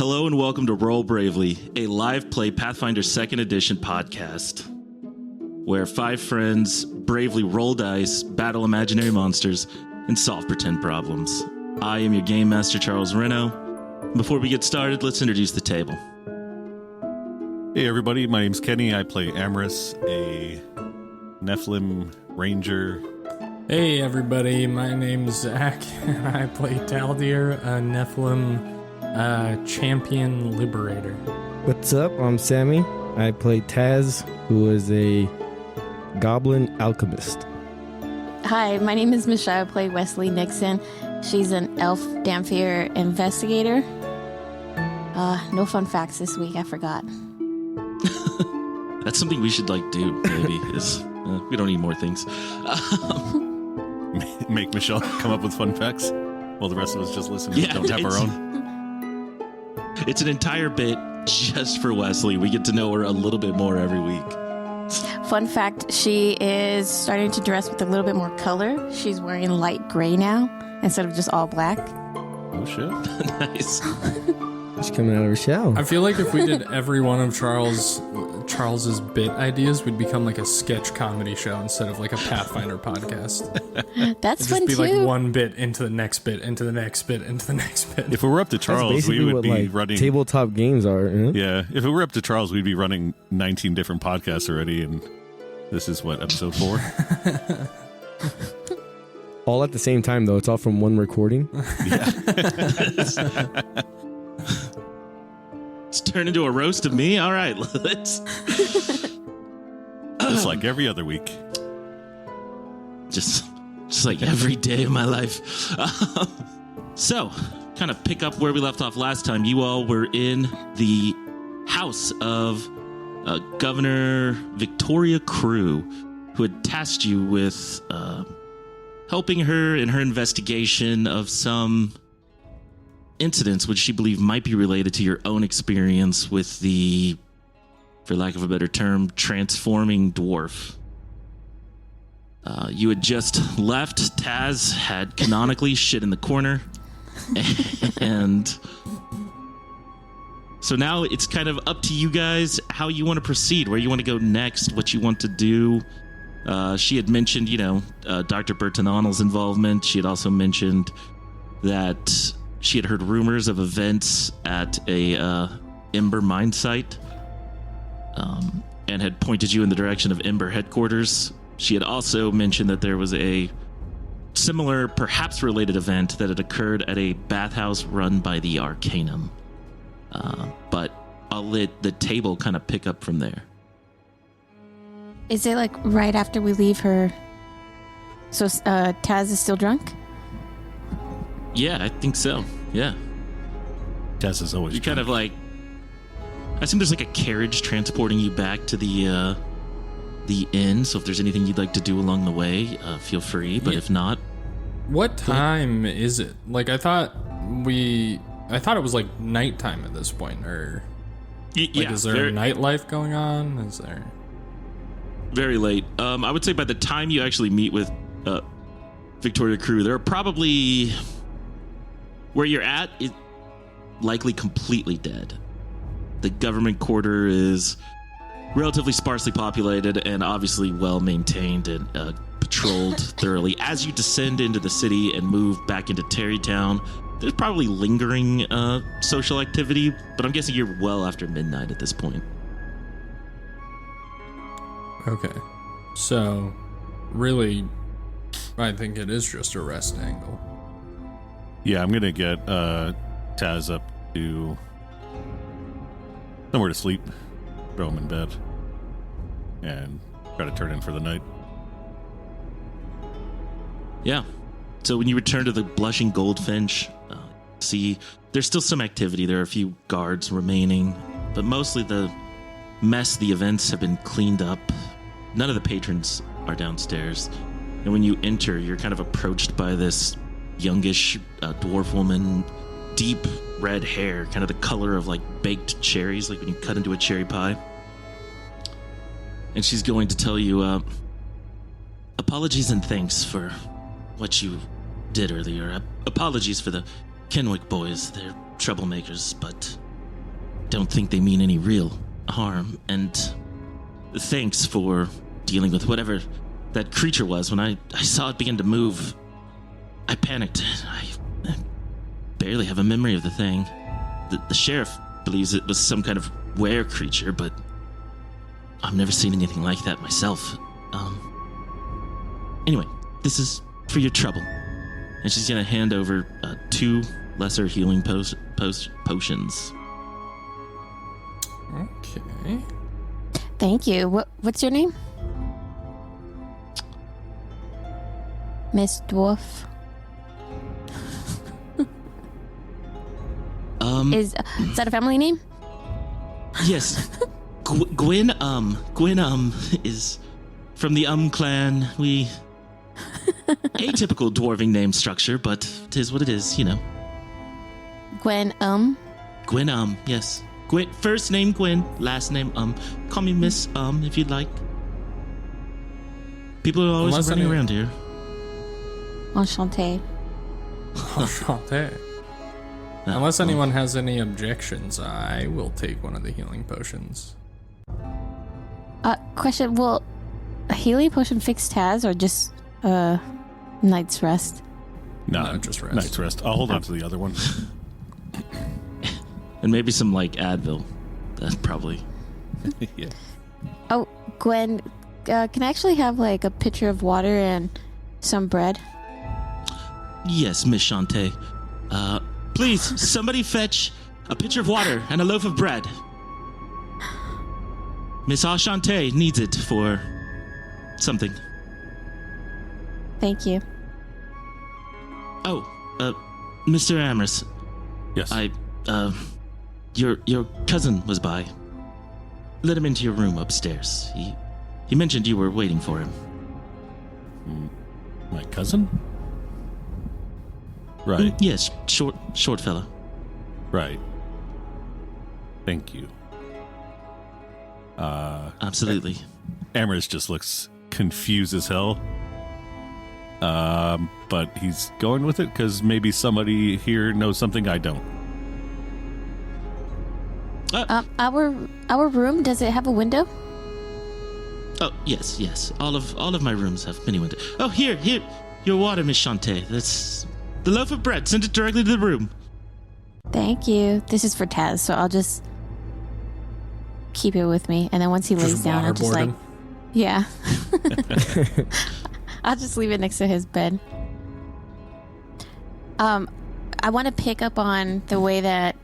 Hello and welcome to Roll Bravely, a live play Pathfinder 2nd Edition podcast, where 5 friends bravely roll dice, battle imaginary monsters, and solve pretend problems. I am your Game Master, Charles Reno. Before we get started, let's introduce the table. Hey everybody, my name's Kenny. I play Amrus, a Nephilim ranger. Hey everybody, my name's Zach, and I play Taldir, a Nephilim champion liberator. What's up? I'm Sammy. I play Taz, who is a Goblin alchemist. Hi, my name is Michelle. I play Wesley Nixon. She's an elf Dampier investigator. No fun facts this week. I forgot. That's something we should do, maybe, is we don't need more things. Make Michelle come up with fun facts while the rest of us just listen and don't have our own. It's an entire bit just for Wesley. We get to know her a little bit more every week. Fun fact, she is starting to dress with a little bit more color. She's wearing light gray now instead of just all black. Oh, shit. Nice. She's coming out of her shell. I feel like if we did every one of Charles's bit ideas, we'd become like a sketch comedy show instead of like a Pathfinder podcast. That's It'd fun just be too. like one bit into the next bit, into the next bit, into the next bit. If it were up to That's Charles, we basically would what, be running... tabletop games are. Yeah, if it were up to Charles, we'd be running 19 different podcasts already, and this is, what, episode 4? All at the same time, though. It's all from one recording. Yeah. It's turned into a roast of me. All right, let's... Just like every other week. Just like every day of my life. So, kind of pick up where we left off last time. You all were in the house of Governor Victoria Crewe, who had tasked you with helping her in her investigation of some incidents which she believed might be related to your own experience with the, for lack of a better term, transforming dwarf. You had just left. Taz had canonically shit in the corner. And so now it's kind of up to you guys how you want to proceed, where you want to go next, what you want to do. She had mentioned, Dr. Bertanonel's involvement. She had also mentioned that she had heard rumors of events at a Ember mine site, and had pointed you in the direction of Ember headquarters. She had also mentioned that there was a similar, perhaps related event that had occurred at a bathhouse run by the Arcanum. But I'll let the table kind of pick up from there. Is it like right after we leave her? So Taz is still drunk? Yeah, I think so. Yeah. Tess is always You kind of like... I assume there's like a carriage transporting you back to the inn, so if there's anything you'd like to do along the way, feel free, but if not... What time is it? Like, I thought it was like nighttime at this point, or... is there a nightlife going on? Is there... Very late. I would say by the time you actually meet with Victoria Crewe, there are probably... Where you're at is likely completely dead. The government quarter is relatively sparsely populated and obviously well maintained and patrolled thoroughly. As you descend into the city and move back into Terrytown, there's probably lingering social activity, but I'm guessing you're well after midnight at this point. Okay. So, really, I think it is just a rest angle. Yeah, I'm going to get Taz up to somewhere to sleep, throw him in bed, and try to turn in for the night. Yeah. So when you return to the Blushing Goldfinch, see there's still some activity. There are a few guards remaining, but mostly the mess, the events have been cleaned up. None of the patrons are downstairs. And when you enter, you're kind of approached by this youngish dwarf woman, deep red hair, kind of the color of like baked cherries, like when you cut into a cherry pie. And she's going to tell you, apologies and thanks for what you did earlier. Apologies for the Kenwick boys. They're troublemakers, but don't think they mean any real harm. And thanks for dealing with whatever that creature was. When I saw it begin to move, I panicked. I barely have a memory of the thing. The sheriff believes it was some kind of were creature, but I've never seen anything like that myself. Anyway, this is for your trouble. And she's gonna hand over 2 lesser healing potions. Okay. Thank you. What's your name? Miss Dwarf. Is that a family name? Yes. Gwen is from the clan. We atypical dwarving name structure, but it is what it is, you know. Gwen, Gwen, yes. Gwen, first name Gwen, last name Call me Miss if you'd like. People are always running around here. Enchanté. Enchanté. Unless anyone has any objections, I will take one of the healing potions. Question, will a healing potion fix Taz or just night's rest? No, just rest. Night's rest. I'll hold on to the other one. And maybe some, like, Advil. That's probably... Yeah. Oh, Gwen, can I actually have, like, a pitcher of water and some bread? Yes, Miss Shantae. Please, somebody fetch a pitcher of water and a loaf of bread. Miss Ashante needs it for something. Thank you. Oh, Mr. Amrus. Yes. Your cousin was by. Let him into your room upstairs. He mentioned you were waiting for him. My cousin? Right. Yes, short fella. Right. Thank you. Absolutely. Amrus just looks confused as hell. But he's going with it because maybe somebody here knows something I don't. Our room, does it have a window? Oh, yes. All of my rooms have many windows. Oh, here, your water, Miss Shantae. That's the loaf of bread. Send it directly to the room. Thank you. This is for Taz, so I'll just keep it with me, and then once he lays down, I'll just like, yeah. I'll just leave it next to his bed. I want to pick up on the way that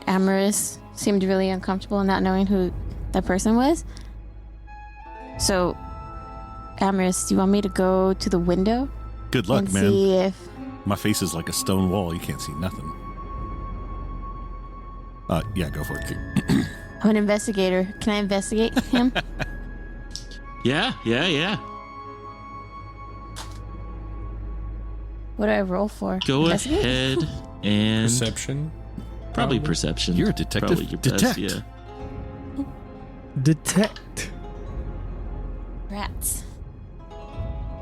Amrus seemed really uncomfortable not knowing who that person was. So, Amrus, do you want me to go to the window? Good luck, and man. See if my face is like a stone wall. You can't see nothing. Yeah, go for it. I'm an investigator. Can I investigate him? Yeah. What do I roll for? Go ahead and perception. Probably perception. You're a detective. Probably your best, yeah. Detect. Rats.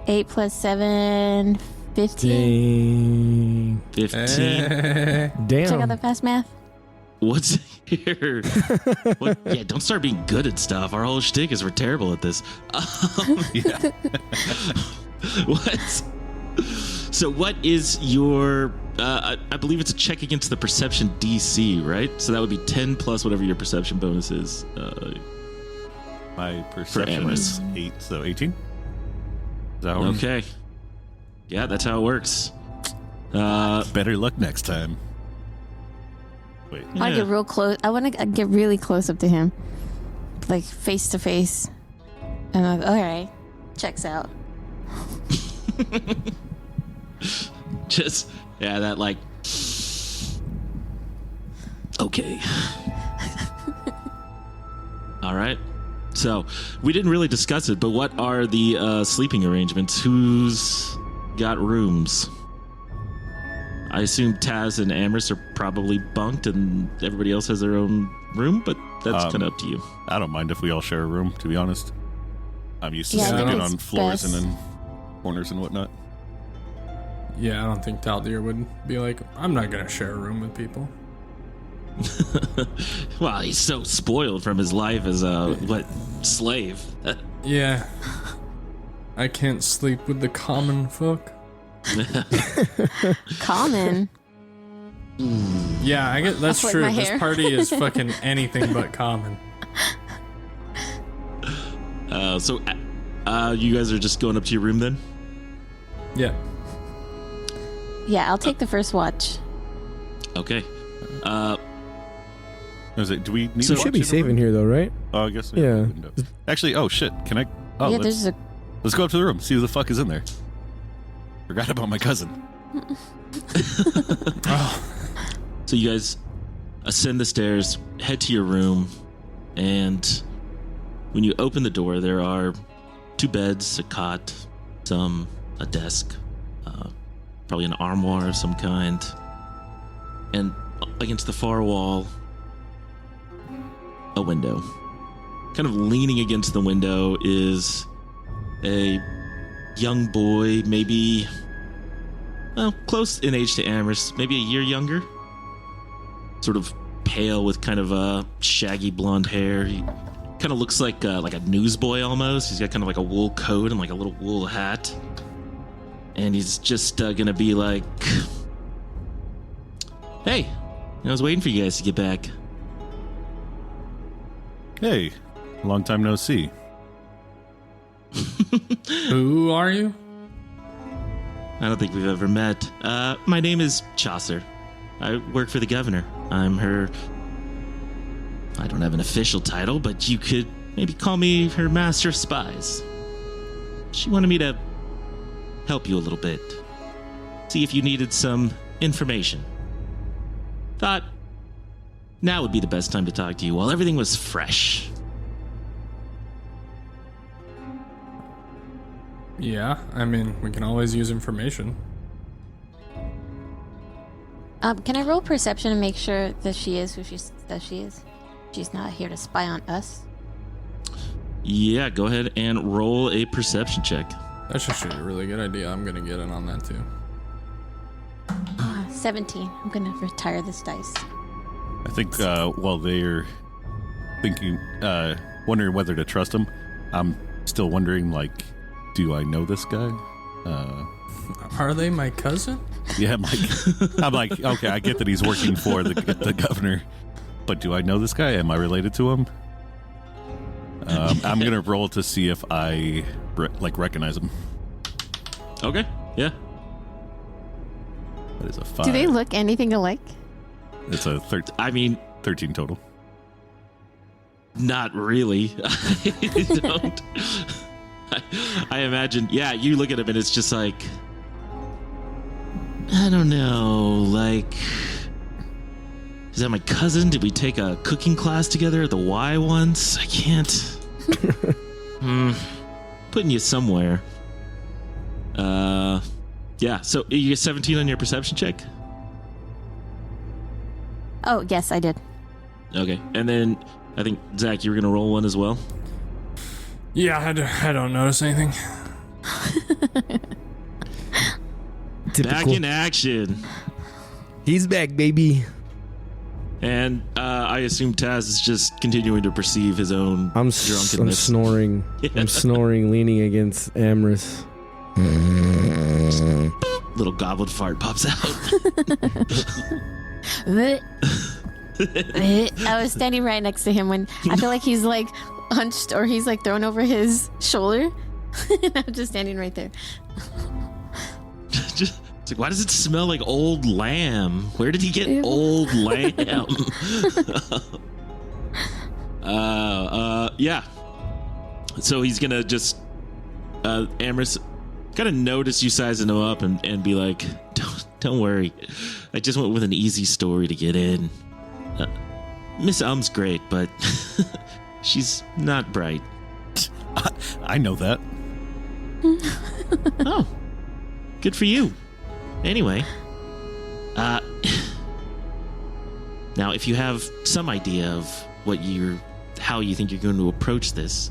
8 plus 7, 15. 15. Damn. Check out the fast math. What's here? What? Yeah, don't start being good at stuff. Our whole shtick is we're terrible at this. Yeah. What? So what is your... I believe it's a check against the perception DC, right? So that would be 10 plus whatever your perception bonus is. My perception is 8, so 18. Is that how okay. Yeah, that's how it works. Better luck next time. Wait. I want to get real close. I want to get really close up to him. Like, face to face. And I'm like, all right. Checks out. Just, yeah, that like... Okay. All right. So, we didn't really discuss it, but what are the sleeping arrangements? Who's got rooms? I assume Taz and Amrus are probably bunked and everybody else has their own room, but that's kind of up to you. I don't mind if we all share a room, to be honest. I'm used to Yeah, sleeping on floors best. and then corners and whatnot. Yeah, I don't think Taldir would be like, I'm not going to share a room with people. Well, he's so spoiled from his life as a slave. Yeah. I can't sleep with the common folk. Common. Yeah, I guess that's true. This party is fucking anything but common. So you guys are just going up to your room then? Yeah. Yeah, I'll take the first watch. Okay. Do we need So to should be safe in here, though, right? Oh, I guess. Yeah. Actually, oh shit! Can I? Oh, yeah, let's go up to the room. See who the fuck is in there. Forgot about my cousin. So you guys ascend the stairs, head to your room, and when you open the door, there are 2 beds, a cot, a desk, probably an armoire of some kind, and against the far wall, a window. Kind of leaning against the window is a young boy, maybe, close in age to Amrus, maybe a year younger. Sort of pale with kind of shaggy blonde hair. He kind of looks like a newsboy almost. He's got kind of like a wool coat and like a little wool hat. And he's just gonna be like, "Hey, I was waiting for you guys to get back." Hey, long time no see. Who are you? I don't think we've ever met. My name is Chaucer. I work for the governor. I'm her... I don't have an official title, but you could maybe call me her master of spies. She wanted me to help you a little bit. See if you needed some information. Thought now would be the best time to talk to you while everything was fresh. Yeah, I mean, we can always use information. Can I roll perception and make sure that she is who she says she is? She's not here to spy on us. Yeah, go ahead and roll a perception check. That's actually a really good idea. I'm gonna get in on that too. 17. I'm gonna retire this dice. I think while they're thinking, wondering whether to trust him, I'm still wondering, like, do I know this guy? Are they my cousin? Yeah, I'm like, okay, I get that he's working for the governor, but do I know this guy? Am I related to him? I'm gonna roll to see if I recognize him. Okay, yeah. That is a 5. Do they look anything alike? It's a 13 total. Not really. I don't. I imagine, yeah, you look at him and it's just like, I don't know, like, is that my cousin? Did we take a cooking class together at the Y once? I can't. Putting you somewhere. Yeah, so you get 17 on your perception check? Oh, yes, I did. Okay, and then I think, Zach, you were going to roll one as well? Yeah, I don't notice anything. Back in action. He's back, baby. And I assume Taz is just continuing to perceive his own drunkenness. I'm snoring. Yeah. I'm snoring, leaning against Amrus. Little goblin fart pops out. I was standing right next to him when I feel like he's like hunched or he's like thrown over his shoulder. And I'm just standing right there. It's like, why does it smell like old lamb? Where did he get old lamb? Yeah. So he's gonna just Amrus gotta notice you sizing him up and be like, don't worry. I just went with an easy story to get in. Miss Um's great, but she's not bright. I know that. Oh, good for you. Anyway, now if you have some idea of how you think you're going to approach this,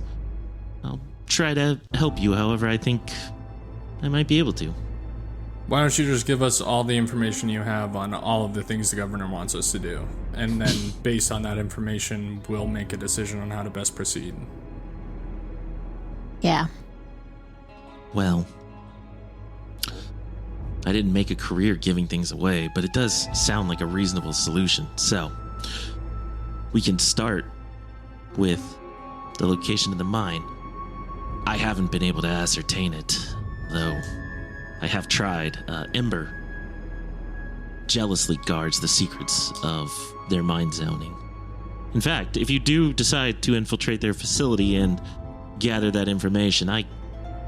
I'll try to help you however I think I might be able to. Why don't you just give us all the information you have on all of the things the governor wants us to do? And then, based on that information, we'll make a decision on how to best proceed. Yeah. Well, I didn't make a career giving things away, but it does sound like a reasonable solution. So, we can start with the location of the mine. I haven't been able to ascertain it, though I have tried. Ember jealously guards the secrets of their mine zoning. In fact, if you do decide to infiltrate their facility and gather that information, I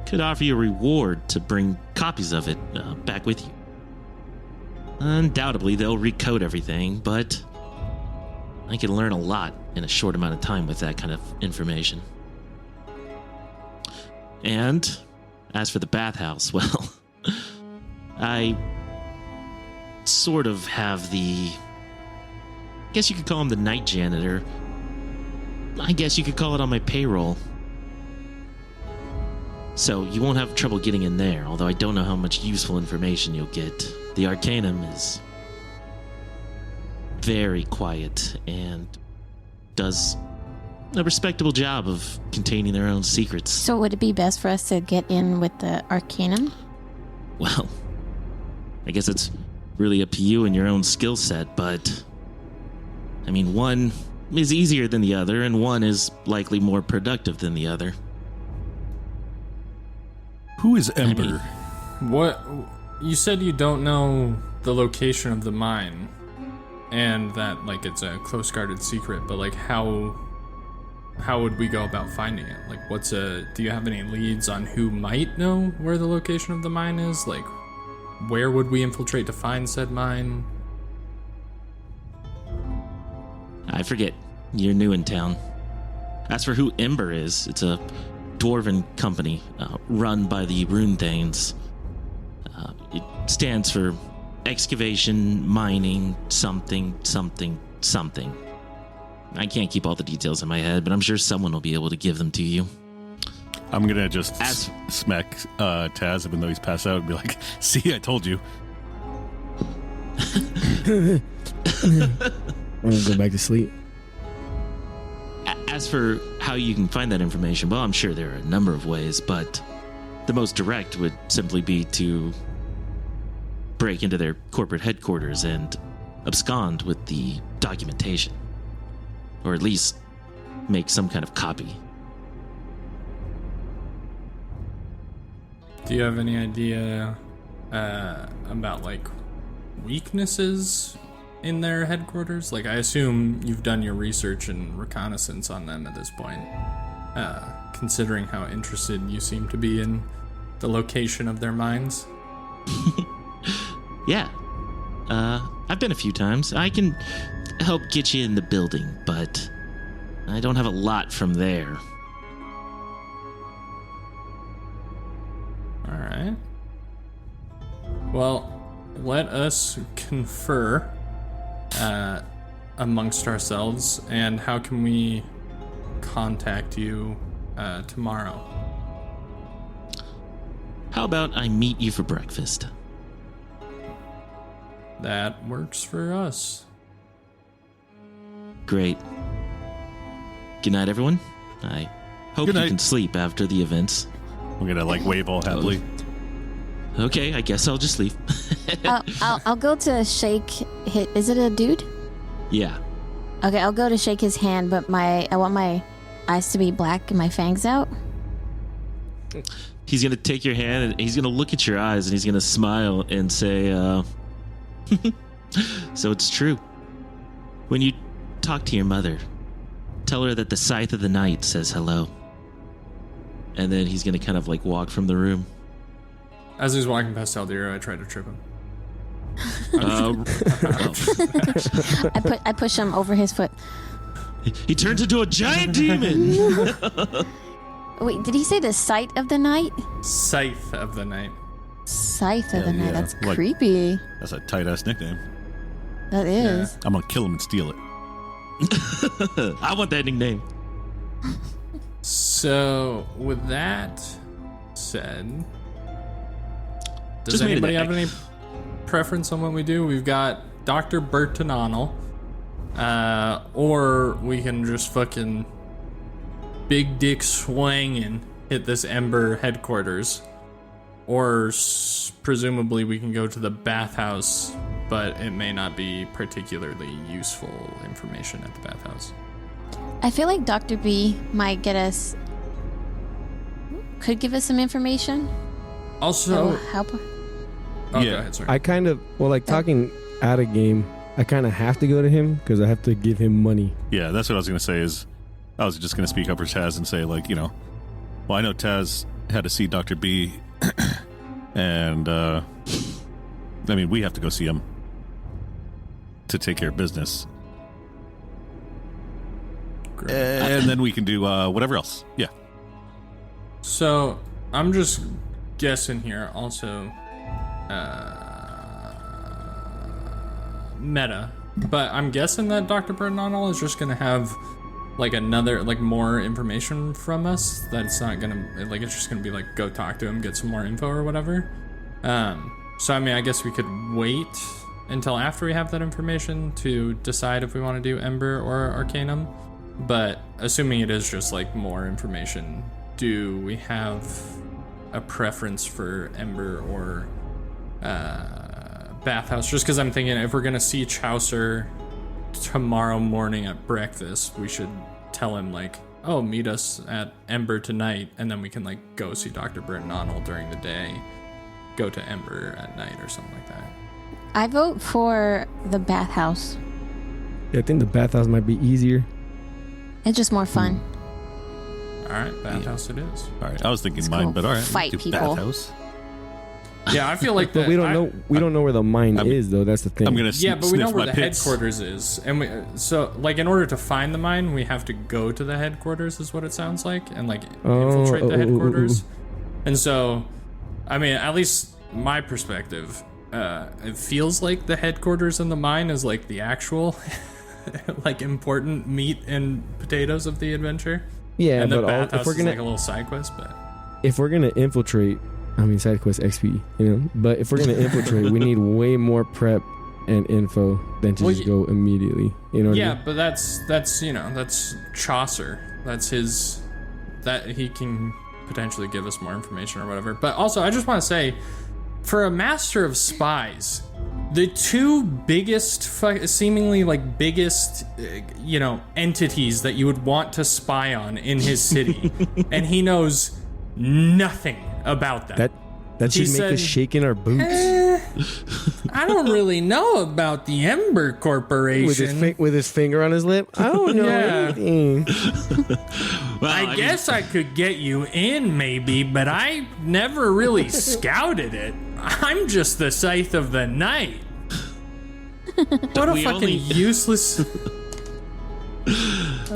could offer you a reward to bring copies of it back with you. Undoubtedly, they'll recode everything, but I can learn a lot in a short amount of time with that kind of information. And as for the bathhouse, well, I sort of have I guess you could call him the night janitor. I guess you could call it on my payroll. So you won't have trouble getting in there, although I don't know how much useful information you'll get. The Arcanum is very quiet and does a respectable job of containing their own secrets. So would it be best for us to get in with the Arcanum? Well, I guess it's really up to you and your own skill set, but I mean, one is easier than the other, and one is likely more productive than the other. Who is Ember? What? You said you don't know the location of the mine, and that, like, it's a close-guarded secret, but, like, how would we go about finding it? Like, do you have any leads on who might know where the location of the mine is? Like, where would we infiltrate to find said mine? I forget. You're new in town. As for who Ember is, it's a dwarven company run by the Rune Thanes. It stands for excavation, mining, something. I can't keep all the details in my head, but I'm sure someone will be able to give them to you. I'm gonna just smack Taz, even though he's passed out, and be like, "See, I told you." I'm gonna go back to sleep. As for how you can find that information, well, I'm sure there are a number of ways, but the most direct would simply be to break into their corporate headquarters and abscond with the documentation. Or at least make some kind of copy. Do you have any idea about, like, weaknesses in their headquarters? Like, I assume you've done your research and reconnaissance on them at this point, considering how interested you seem to be in the location of their mines. Yeah. I've been a few times. I can help get you in the building, but I don't have a lot from there. All right. Well, let us confer amongst ourselves, and how can we contact you tomorrow? How about I meet you for breakfast? That works for us. Great. Good night, everyone. I hope you can sleep after the events. I'm gonna, like, wave all happily. Okay, I guess I'll just leave. I'll go to shake. Is it a dude? Yeah. Okay, I'll go to shake his hand, but I want my eyes to be black and my fangs out. He's gonna take your hand and he's gonna look at your eyes and he's gonna smile and say, so it's true. When you talk to your mother, tell her that the Scythe of the Night says hello. And then he's gonna kind of, like, walk from the room. As he's walking past Aldira, I try to trip him. I push him over his foot. He turns into a giant demon. Wait, did he say the sight of the night? Scythe of the Night. Scythe of the night. Yeah. That's Like, creepy. That's a tight ass nickname. That is. Yeah. I'm gonna kill him and steal it. I want that nickname. So, with that said, Does Just made anybody an have any preference on what we do? We've got Dr. Bertanonal, or we can just fucking big dick swang and hit this Ember headquarters, or presumably we can go to the bathhouse, but it may not be particularly useful information at the bathhouse. I feel like Dr. B could give us some information. Also, help. Oh, Yeah. go ahead, sorry. I kind of, talking out of game, I kind of have to go to him because I have to give him money. Yeah, that's what I was going to say is I was just going to speak up for Taz and say, like, well, I know Taz had to see Dr. B, and, we have to go see him to take care of business. Great. And then we can do whatever else. Yeah. So, I'm just guessing here, also, meta, but I'm guessing that Dr. Bernal is just gonna have, more information from us, that it's not gonna, it's just gonna be go talk to him, get some more info or whatever. So, I guess we could wait until after we have that information to decide if we want to do Ember or Arcanum, but assuming it is just, more information, do we have a preference for Ember or bathhouse? Just because I'm thinking if we're gonna see Chaucer tomorrow morning at breakfast, we should tell him meet us at Ember tonight, and then we can go see Dr. Bernal during the day, go to Ember at night or something like that. I vote for the bathhouse. Yeah, I think the bathhouse might be easier. It's just more fun. All right, bathhouse it is. All right. I was thinking Let's mine, go but all right. fight do people. Bathhouse. Yeah, I feel like But that. we don't know. We don't know where the mine is, though. That's the thing. I'm going to Yeah, but we know where my the pits. headquarters is, and in order to find the mine, we have to go to the headquarters, is what it sounds like, and infiltrate the headquarters. And so, at least my perspective, it feels like the headquarters in the mine is the actual, important meat and potatoes of the adventure. Yeah, and the but bathhouse if we're is gonna a little side quest, but if we're gonna infiltrate, side quest XP, But if we're gonna infiltrate, we need way more prep and info than to just go immediately. You know? What I mean? but that's Chaucer. That's his. That he can potentially give us more information or whatever. But also, I just want to say, for a master of spies, the two biggest, seemingly biggest, entities that you would want to spy on in his city, and he knows nothing about them. That should make us shake in our boots. I don't really know about the Ember Corporation. With his finger on his lip. I don't know anything. Well, I guess I could get you in, maybe, but I never really scouted it. I'm just the Scythe of the Night. What a We fucking only- useless...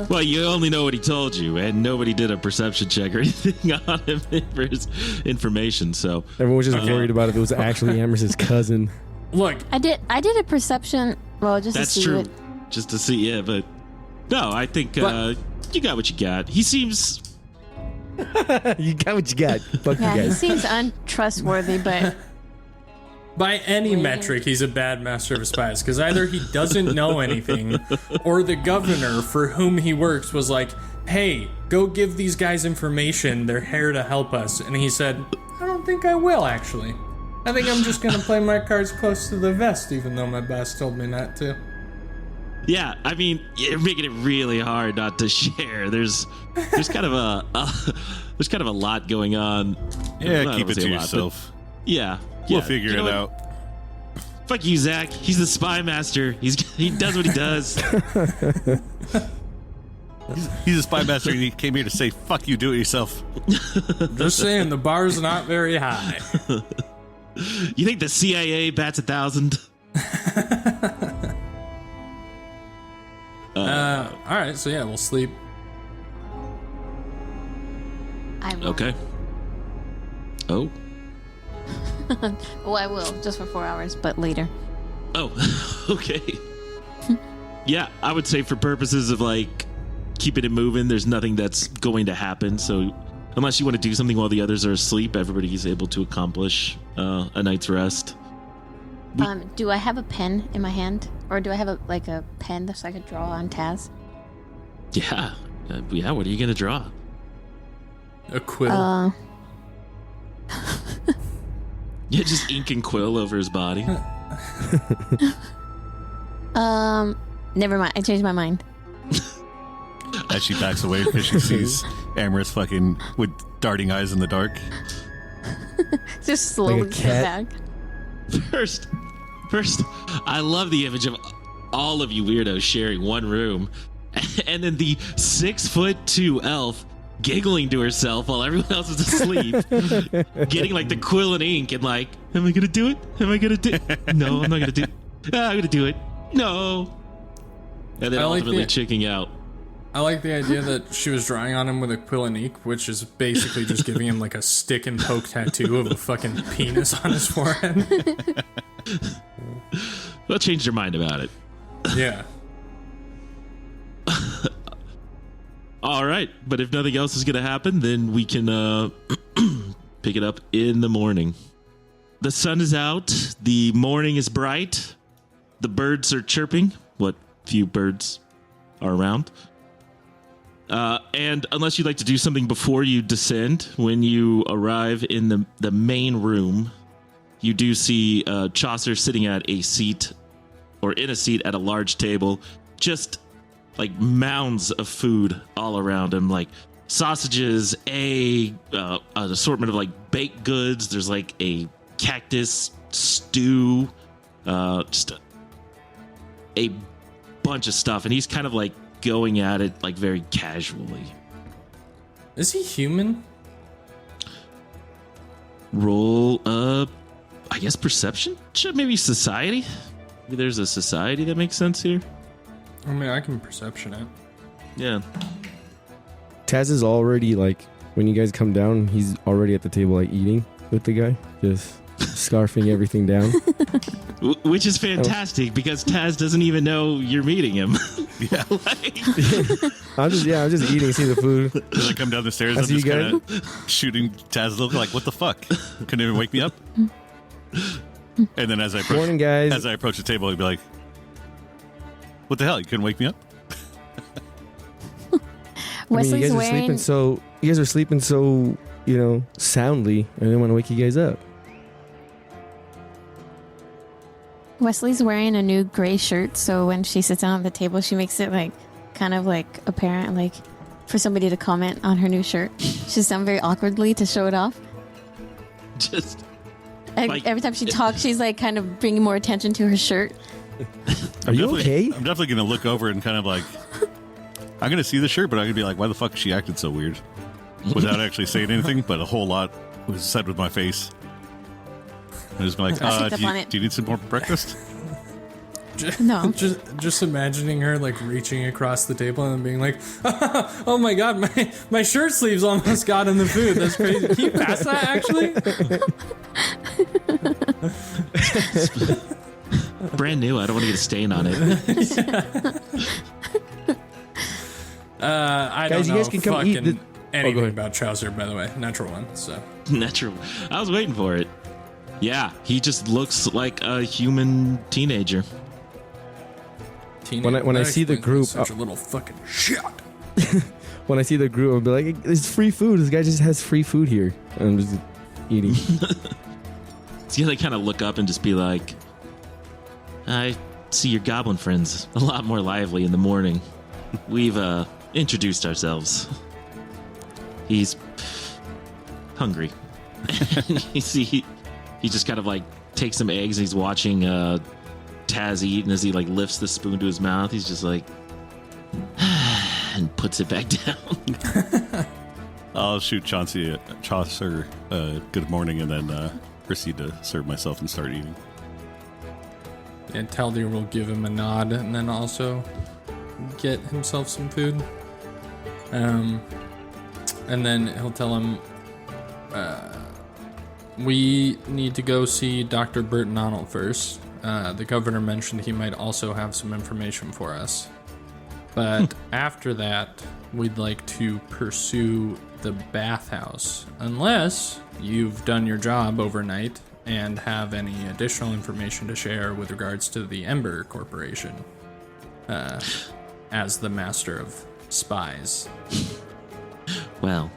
Well, you only know what he told you, and nobody did a perception check or anything on him for his information. So Everyone was just worried about if it was actually Amrus's cousin. Look, I did a perception. Well, just that's to see true, it. just to see. Yeah, but no, I think But- you got what you got. He seems. You got what you got. Fuck Yeah, you he guys. seems untrustworthy, but by any metric, he's a bad master of spies, because either he doesn't know anything, or the governor for whom he works was like, hey, go give these guys information, they're here to help us. And he said, I don't think I will, actually. I think I'm just going to play my cards close to the vest, even though my boss told me not to. Yeah, you're making it really hard not to share. There's kind of there's kind of a lot going on. Yeah, Well, I keep don't it to say a lot, yourself. but yeah, We'll yeah. figure You know it what? out. Fuck you, Zach. He's the spy master. He does what he does. He's a spy master, and he came here to say, fuck you, do it yourself. Just saying, the bar's not very high. You think the CIA bats 1,000? All right, so yeah, we'll sleep. I will. Okay. Oh. Well, I will just for 4 hours, but later. Oh. Okay. Yeah, I would say for purposes of keeping it moving, there's nothing that's going to happen. So unless you want to do something while the others are asleep, everybody's able to accomplish a night's rest. Do I have a pen in my hand, or do I have a pen so I could draw on Taz? Yeah. Yeah, what are you going to draw? A quill. Yeah, just ink and quill over his body. Never mind. I changed my mind. As she backs away because she sees Amrus fucking with darting eyes in the dark. Just slowly Like a step cat. back. First, I love the image of all of you weirdos sharing one room, and then the 6'2" elf giggling to herself while everyone else is asleep, getting like the quill and ink and like, am I gonna do it? Am I gonna do it? No, I'm not gonna do it. I'm gonna do it. No. And then I like ultimately the- checking out. I like the idea that she was drawing on him with a quill and ink, which is basically just giving him like a stick and poke tattoo of a fucking penis on his forehead. Well, changed your mind about it. Yeah. All right, but if nothing else is going to happen, then we can pick it up in the morning. The sun is out. The morning is bright. The birds are chirping. What few birds are around. And unless you'd like to do something before you descend, when you arrive in the main room, you do see Chaucer sitting at a seat, or in a seat at a large table, just like mounds of food all around him, like sausages, an assortment of like baked goods. There's like a cactus stew, just a bunch of stuff, and he's kind of like going at it like very casually. Is he human? Roll I guess perception? Maybe society? Maybe there's a society that makes sense here. I mean, I can perception it. Yeah. Taz is already like, when you guys come down, he's already at the table like eating with the guy, just scarfing everything down. Which is fantastic because Taz doesn't even know you're meeting him. Yeah. I'm just eating, see the food. As I come down the stairs, I I'm see just you kind of shooting Taz a look like, what the fuck? Couldn't even wake me up. And then as I Morning, guys. approach the table, he'd be like, what the hell? You couldn't wake me up? I mean, Wesley's you guys wearing. are sleeping so, soundly. I didn't want to wake you guys up. Wesley's wearing a new gray shirt, so when she sits down at the table, she makes it like kind of like apparent, like for somebody to comment on her new shirt. She sounds very awkwardly to show it off. Just And Like- every time she talks, she's like kind of bringing more attention to her shirt. Are you okay? I'm definitely going to look over and kind of like, I'm going to see the shirt, but I'm going to be like, why the fuck is she acting so weird? Without actually saying anything, but a whole lot was said with my face. I'm just like, I picked up on it. do you need some more breakfast? No. Just imagining her like reaching across the table and being like, "Oh my god, my shirt sleeves almost got in the food. That's crazy. Can you pass that actually?" brand new. I don't want to get a stain on it. I Guys, don't you know guys can come eat fucking the- anything ahead. about Chaucer, by the way. Natural one, so. Natural. I was waiting for it. Yeah, he just looks like a human teenager. Teenage, When I that see the explains group, such a little fucking shit. When I see the group, I'll be like, it's free food. This guy just has free food here. And I'm just eating. So they kind of look up and just be like, I see your goblin friends a lot more lively in the morning. We've introduced ourselves. He's hungry. You see, he just kind of like takes some eggs and he's watching Taz eat, and as he like lifts the spoon to his mouth, he's just like and puts it back down. I'll shoot Chaucer good morning and then proceed to serve myself and start eating. And Taldir will give him a nod and then also get himself some food. And then he'll tell him, we need to go see Dr. Burton Arnold first. The governor mentioned he might also have some information for us. But after that, we'd like to pursue the bathhouse. Unless you've done your job overnight and have any additional information to share with regards to the Ember Corporation as the master of spies. Well,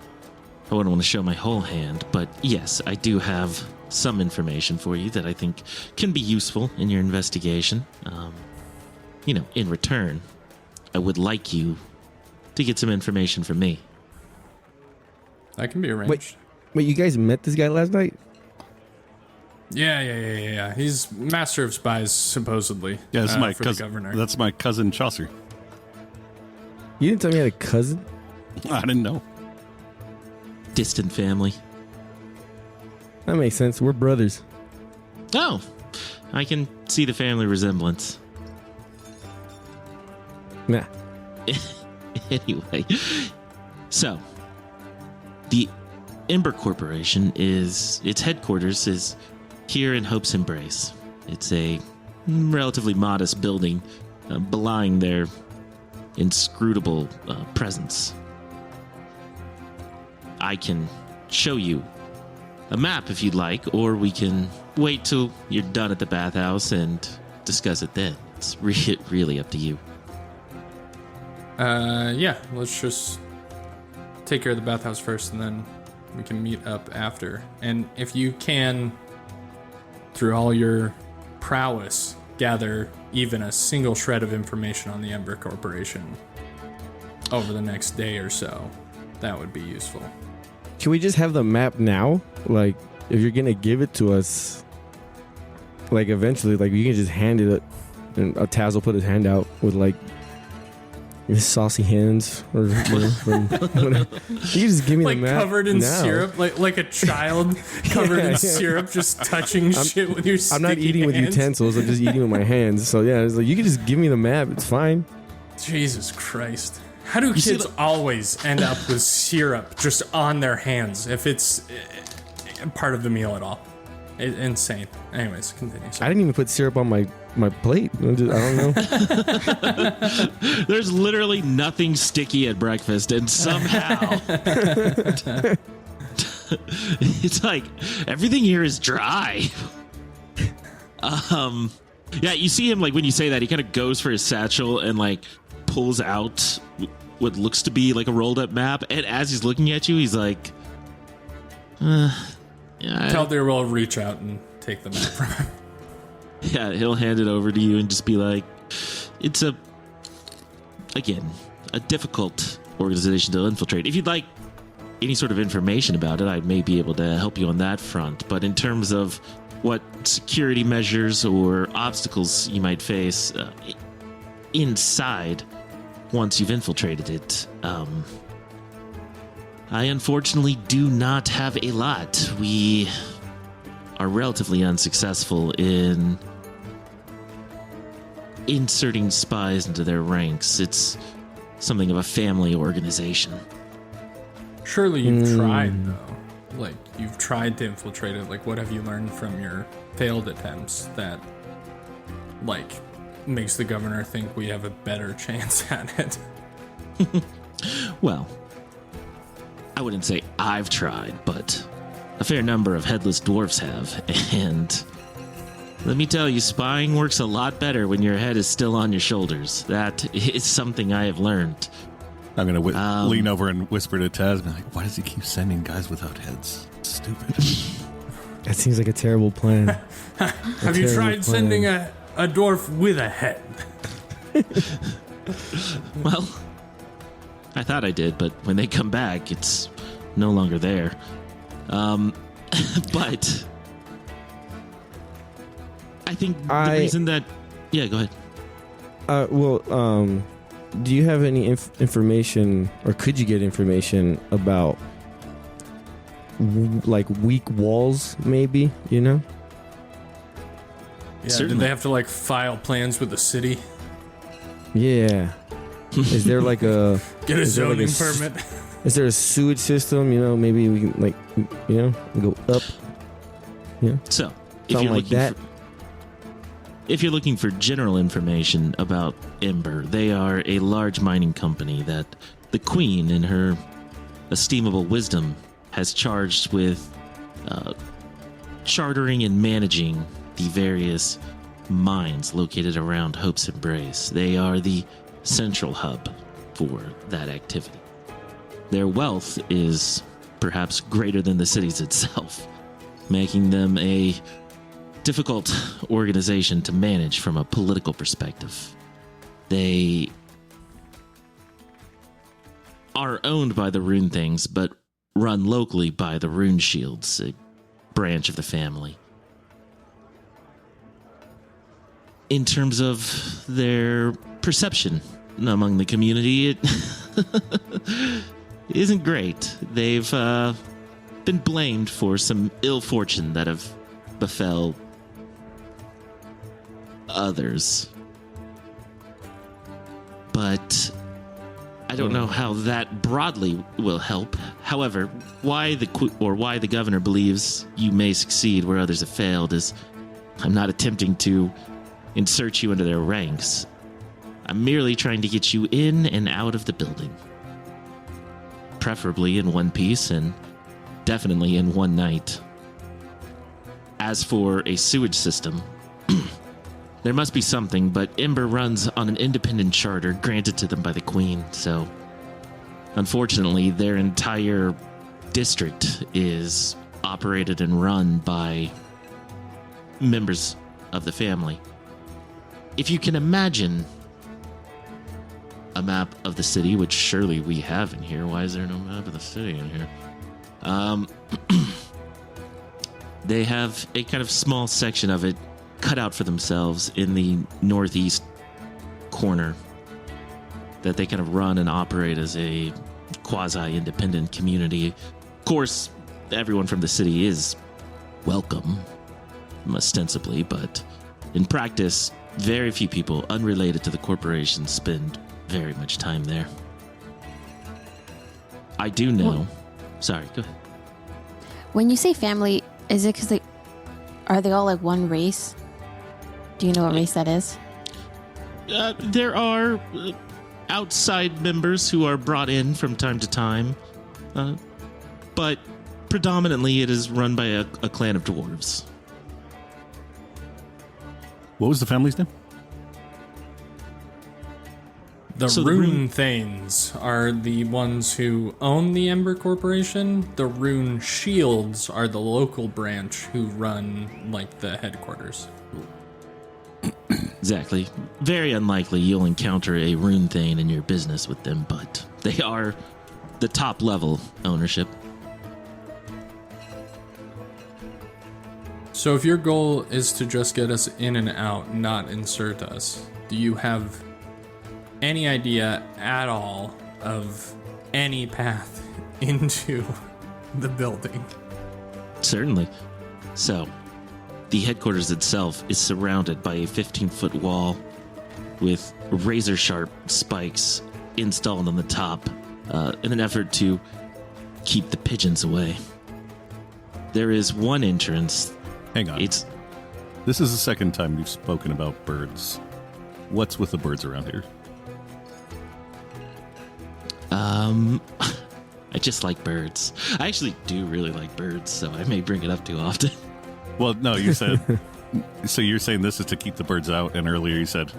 I wouldn't want to show my whole hand, but yes, I do have some information for you that I think can be useful in your investigation. In return, I would like you to get some information from me. That can be arranged. Wait, you guys met this guy last night? Yeah. He's master of spies, supposedly. Yeah, that's my for the governor. cousin. That's my cousin Chaucer. You didn't tell me you had a cousin? I didn't know. Distant family. That makes sense. We're brothers. Oh, I can see the family resemblance. Nah. Anyway, so the Ember Corporation its headquarters is here in Hope's Embrace. It's a relatively modest building, belying their inscrutable presence. I can show you a map if you'd like, or we can wait till you're done at the bathhouse and discuss it then. It's really up to you. Yeah, let's just take care of the bathhouse first, and then we can meet up after. And if you can, through all your prowess, gather even a single shred of information on the Ember Corporation over the next day or so, that would be useful. Can we just have the map now? Like, if you're gonna give it to us, like eventually, like you can just hand it, and Taz will put his hand out with like his saucy hands, or from whatever. You can just give me like the map covered in now. syrup, like a child covered in syrup, just touching shit with your. I'm not eating with hands. utensils. I'm just eating with my hands. So yeah, it's like you can just give me the map. It's fine. Jesus Christ. How do kids always end up with syrup just on their hands if it's part of the meal at all? Insane. Anyways, continue. I didn't even put syrup on my plate. I don't know. There's literally nothing sticky at breakfast, and somehow it's like everything here is dry. Yeah, you see him, like, when you say that, he kind of goes for his satchel and like pulls out what looks to be like a rolled up map, and as he's looking at you, he's like, Taldir will reach out and take the map from him. Yeah, he'll hand it over to you and just be like, it's a difficult organization to infiltrate. If you'd like any sort of information about it, I may be able to help you on that front. But in terms of what security measures or obstacles you might face inside once you've infiltrated it, I unfortunately do not have a lot. We are relatively unsuccessful in inserting spies into their ranks. It's something of a family organization. Surely you've tried, though. Like, you've tried to infiltrate it. Like, what have you learned from your failed attempts that, like, makes the governor think we have a better chance at it? Well, I wouldn't say I've tried, but a fair number of headless dwarfs have, and let me tell you, spying works a lot better when your head is still on your shoulders. That is something I have learned. I'm going to lean over and whisper to Taz, and be like, why does he keep sending guys without heads? It's stupid. That seems like a terrible plan. Have you tried sending a dwarf with a head? Well, I thought I did, but when they come back, it's no longer there. But I think the reason that... Yeah, go ahead. Do you have any information, or could you get information about like weak walls, maybe, you know? Yeah, Certainly. did they have to, like, file plans with the city? Yeah. Is there like a... Get a is there zoning like permit? Is there a sewage system, you know? Maybe we can, like, you know, go up. Yeah. So, if Something you're like looking that. if you're looking for general information about Ember, they are a large mining company that the Queen, in her estimable wisdom, has charged with chartering and managing the various mines located around Hope's Embrace. They are the central hub for that activity. Their wealth is perhaps greater than the city's itself, making them a difficult organization to manage from a political perspective. They are owned by the Rune Things, but run locally by the Rune Shields, a branch of the family. In terms of their perception among the community, it isn't great. They've been blamed for some ill fortune that have befell others. But I don't know how that broadly will help. However, why the governor believes you may succeed where others have failed is, I'm not attempting to insert you into their ranks. I'm merely trying to get you in and out of the building. Preferably in one piece and definitely in one night. As for a sewage system, there must be something, but Ember runs on an independent charter granted to them by the Queen, so unfortunately their entire district is operated and run by members of the family. If you can imagine a map of the city, which surely we have in here. Why is there no map of the city in here? They have a kind of small section of it cut out for themselves in the northeast corner that they kind of run and operate as a quasi-independent community. Of course, everyone from the city is welcome, ostensibly, but in practice, very few people unrelated to the corporation spend very much time there. I do know. Sorry, go ahead. When you say family, is it because are they all like one race? Do you know what race that is? There are outside members who are brought in from time to time, but predominantly it is run by a clan of dwarves. What was the family's name? The Rune Thanes are the ones who own the Ember Corporation. The Rune Shields are the local branch who run, like, the headquarters. Exactly. Very unlikely you'll encounter a Rune Thane in your business with them, but they are the top level ownership. So if your goal is to just get us in and out, not insert us, do you have any idea at all of any path into the building? Certainly. So, the headquarters itself is surrounded by a 15-foot wall with razor-sharp spikes installed on the top in an effort to keep the pigeons away. There is one entrance. Hang on. This is the second time you've spoken about birds. What's with the birds around here? I just like birds. I actually do really like birds, so I may bring it up too often. Well, no, you said... So you're saying this is to keep the birds out, and earlier you said,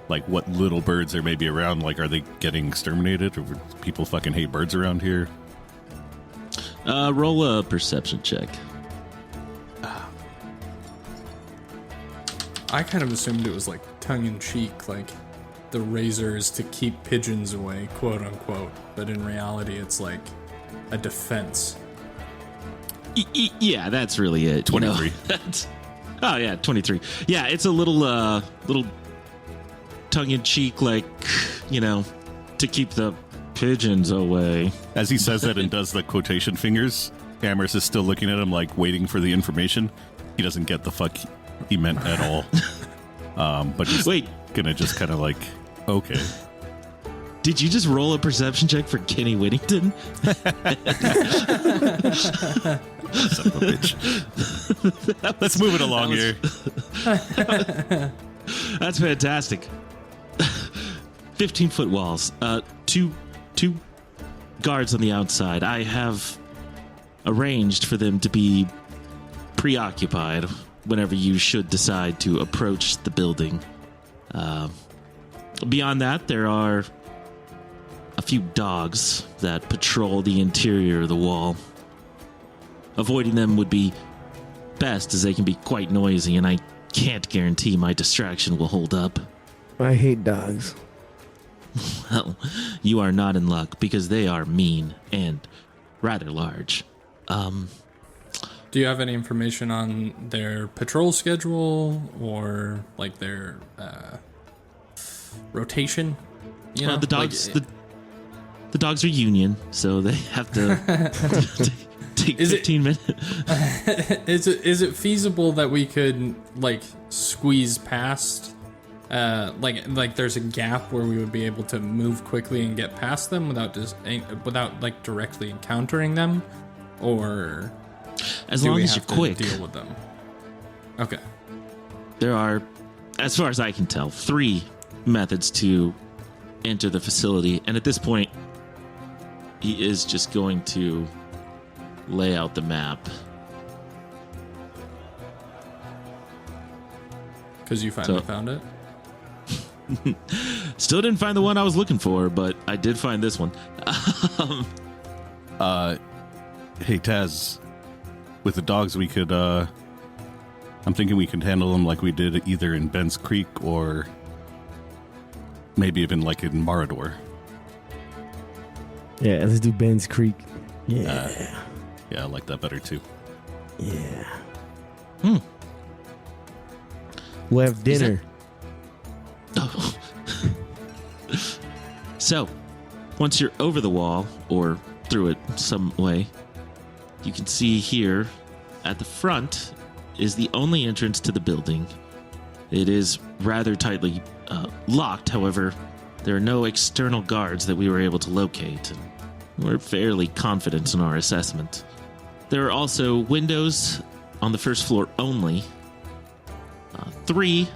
like, what little birds there may be around, like, are they getting exterminated, or people fucking hate birds around here? Roll a perception check. I kind of assumed it was like tongue-in-cheek, like the razors to keep pigeons away, quote unquote. But in reality, it's like a defense. Yeah, that's really it. 23. Oh yeah, 23. Yeah, it's a little tongue-in-cheek, like, to keep the pigeons away. As he says that and does the quotation fingers, Amrus is still looking at him, like, waiting for the information. He doesn't get the fuck he meant at all. But he's gonna just kind of like, okay. Did you just roll a perception check for Kenny Whittington? Son of a bitch. Let's move it along here. That's fantastic. 15-foot walls. Two guards on the outside. I have arranged for them to be preoccupied whenever you should decide to approach the building. Beyond that, there are a few dogs that patrol the interior of the wall. Avoiding them would be best, as they can be quite noisy, and I can't guarantee my distraction will hold up. I hate dogs. Well, you are not in luck, because they are mean and rather large. Do you have any information on their patrol schedule or like their rotation? You know, the dogs. like, the dogs are union, so they have to take 15 minutes. Is it feasible that we could like squeeze past? Like there's a gap where we would be able to move quickly and get past them without like directly encountering them, or As do long we as have you're to quick. deal with them? Okay. There are, as far as I can tell, 3 methods to enter the facility, and at this point, he is just going to lay out the map. Because you finally found it. Still didn't find the one I was looking for, but I did find this one. Hey, Taz, with the dogs, we could, I'm thinking we could handle them like we did either in Ben's Creek or maybe even like in Marador. Yeah, let's do Ben's Creek. Yeah. Yeah, I like that better too. Yeah. We'll have dinner. Oh. So, once you're over the wall, or through it some way, you can see here at the front is the only entrance to the building. It is rather tightly locked, however, there are no external guards that we were able to locate, and we're fairly confident in our assessment. There are also windows on the first floor only, 3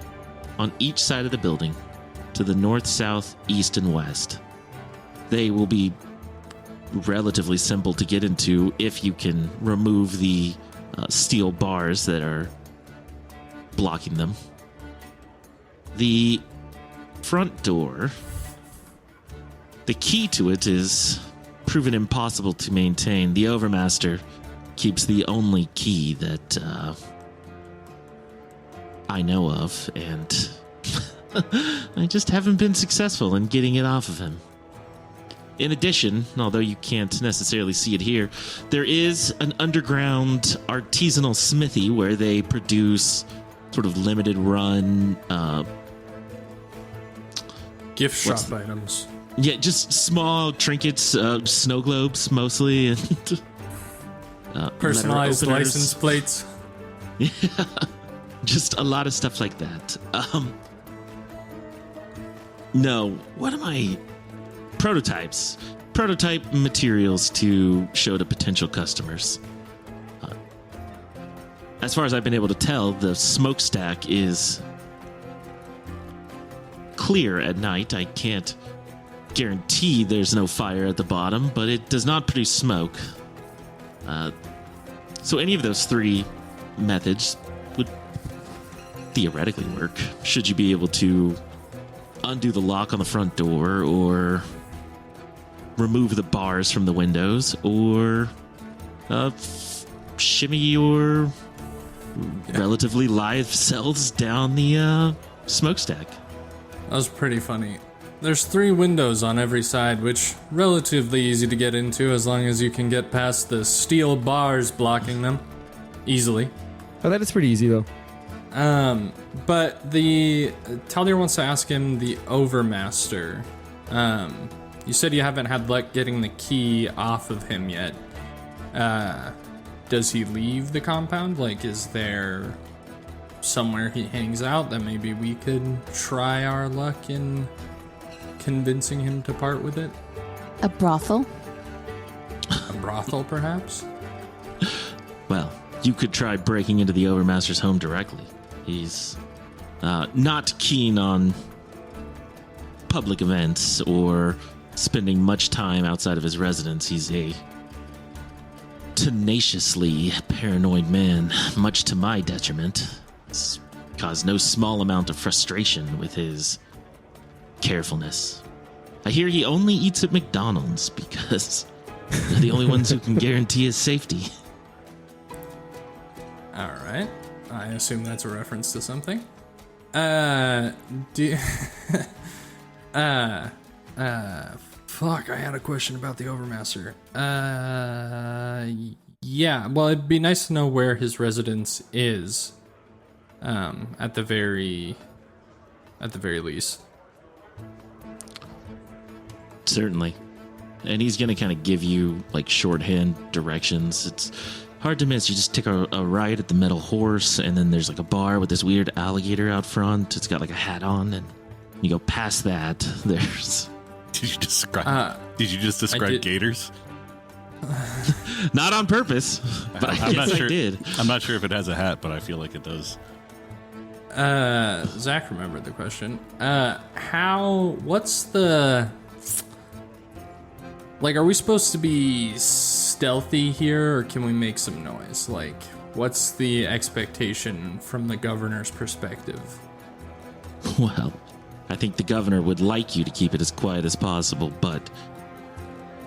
on each side of the building, to the north, south, east, and west. They will be relatively simple to get into if you can remove the steel bars that are blocking them. The front door, the key to it is proven impossible to maintain. The Overmaster keeps the only key that I know of, and I just haven't been successful in getting it off of him. In addition, although you can't necessarily see it here, there is an underground artisanal smithy where they produce sort of limited run Gift shop items. Yeah, just small trinkets, snow globes mostly, and Personalized letter openers. license plates. Yeah, just a lot of stuff like that. No, what am I? Prototypes. Prototype materials to show to potential customers. As far as I've been able to tell, the smokestack is clear at night. I can't guarantee there's no fire at the bottom, but it does not produce smoke. So any of those 3 methods would theoretically work, should you be able to undo the lock on the front door, or remove the bars from the windows, or shimmy your relatively live cells down the smokestack. That was pretty funny. There's 3 windows on every side, which relatively easy to get into as long as you can get past the steel bars blocking them easily. Oh, that is pretty easy though. But the Talia wants to ask him, the Overmaster. You said you haven't had luck getting the key off of him yet. Does he leave the compound? Like, is there somewhere he hangs out that maybe we could try our luck in convincing him to part with it? A brothel? A brothel, perhaps? Well, you could try breaking into the Overmaster's home directly. He's not keen on public events or spending much time outside of his residence. He's a tenaciously paranoid man, much to my detriment. It's caused no small amount of frustration with his carefulness. I hear he only eats at McDonald's because they're the only ones who can guarantee his safety. All right. I assume that's a reference to something. Fuck, I had a question about the Overmaster. Yeah, well, it'd be nice to know where his residence is. At the very least. Certainly. And he's going to kind of give you like shorthand directions. It's hard to miss. You just take a ride at the Metal Horse, and then there's like a bar with this weird alligator out front. It's got like a hat on, and you go past that. There's... Did you just describe gators? Not on purpose, but I guess I did. I'm not sure if it has a hat, but I feel like it does. Zach remembered the question. What's the... Like, are we supposed to be stealthy here, or can we make some noise? Like, what's the expectation from the governor's perspective? Well, I think the governor would like you to keep it as quiet as possible, but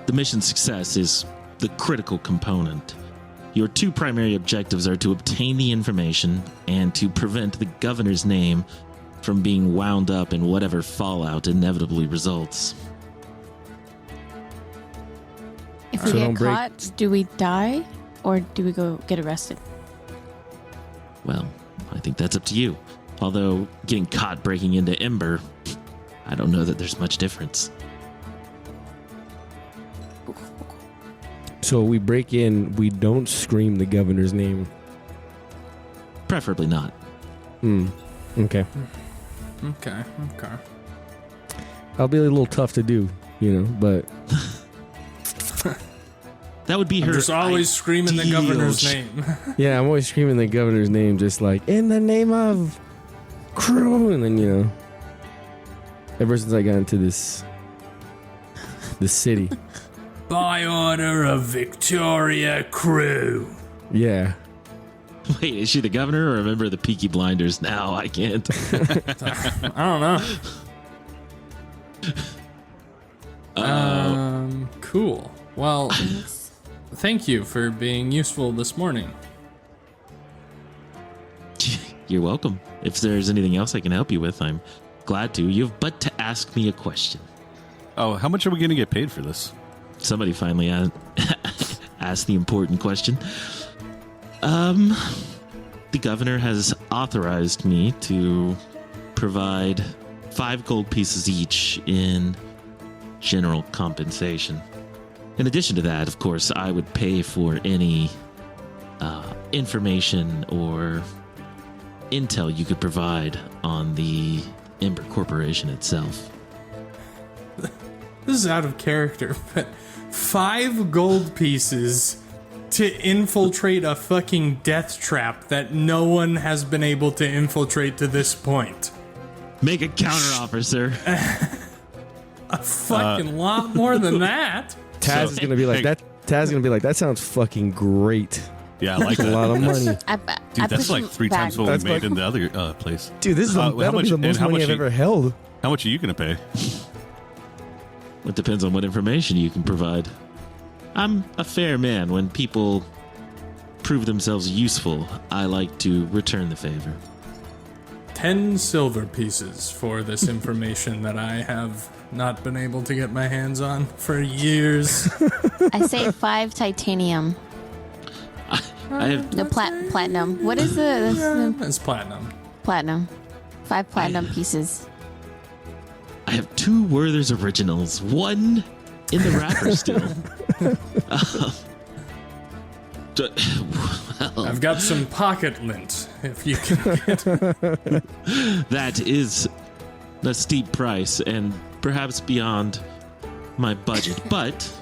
the mission's success is the critical component. Your two primary objectives are to obtain the information and to prevent the governor's name from being wound up in whatever fallout inevitably results. If we get caught, do we die or do we go get arrested? Well, I think that's up to you. Although getting caught breaking into Ember, I don't know that there's much difference. So we break in, we don't scream the governor's name. Preferably not. Okay. Okay. I'll be a little tough to do, but... That would be her. Just always screaming the governor's name. Yeah, I'm always screaming the governor's name, just like, in the name of Crewe. And then, ever since I got into this city. By order of Victoria Crewe. Yeah. Wait, is she the governor or a member of the Peaky Blinders now? I can't. I don't know. Cool. Well, thank you for being useful this morning. You're welcome. If there's anything else I can help you with, I'm glad to. You've but to ask me a question. Oh, how much are we going to get paid for this? Somebody finally asked the important question. The governor has authorized me to provide 5 gold pieces each in general compensation. In addition to that, of course, I would pay for any information or intel you could provide on the Ember Corporation itself. This is out of character, but 5 gold pieces to infiltrate a fucking death trap that no one has been able to infiltrate to this point. Make a counteroffer, sir. A fucking lot more than that. Taz is gonna be like that. Taz is gonna be like, that sounds fucking great. Yeah, I like A lot of money, Dude, that's like 3 times what we made in the other place. dude. This is that'll be the most money I've ever held. How much are you going to pay? It depends on what information you can provide. I'm a fair man. When people prove themselves useful, I like to return the favor. 10 silver pieces for this information that I have not been able to get my hands on for years. I say 5 titanium. I have No, platinum. What is the It's platinum. platinum? 5 platinum pieces. I have 2 Werther's originals. 1 in the wrapper still. Well, I've got some pocket lint, if you can get. that is a steep price and perhaps beyond my budget, but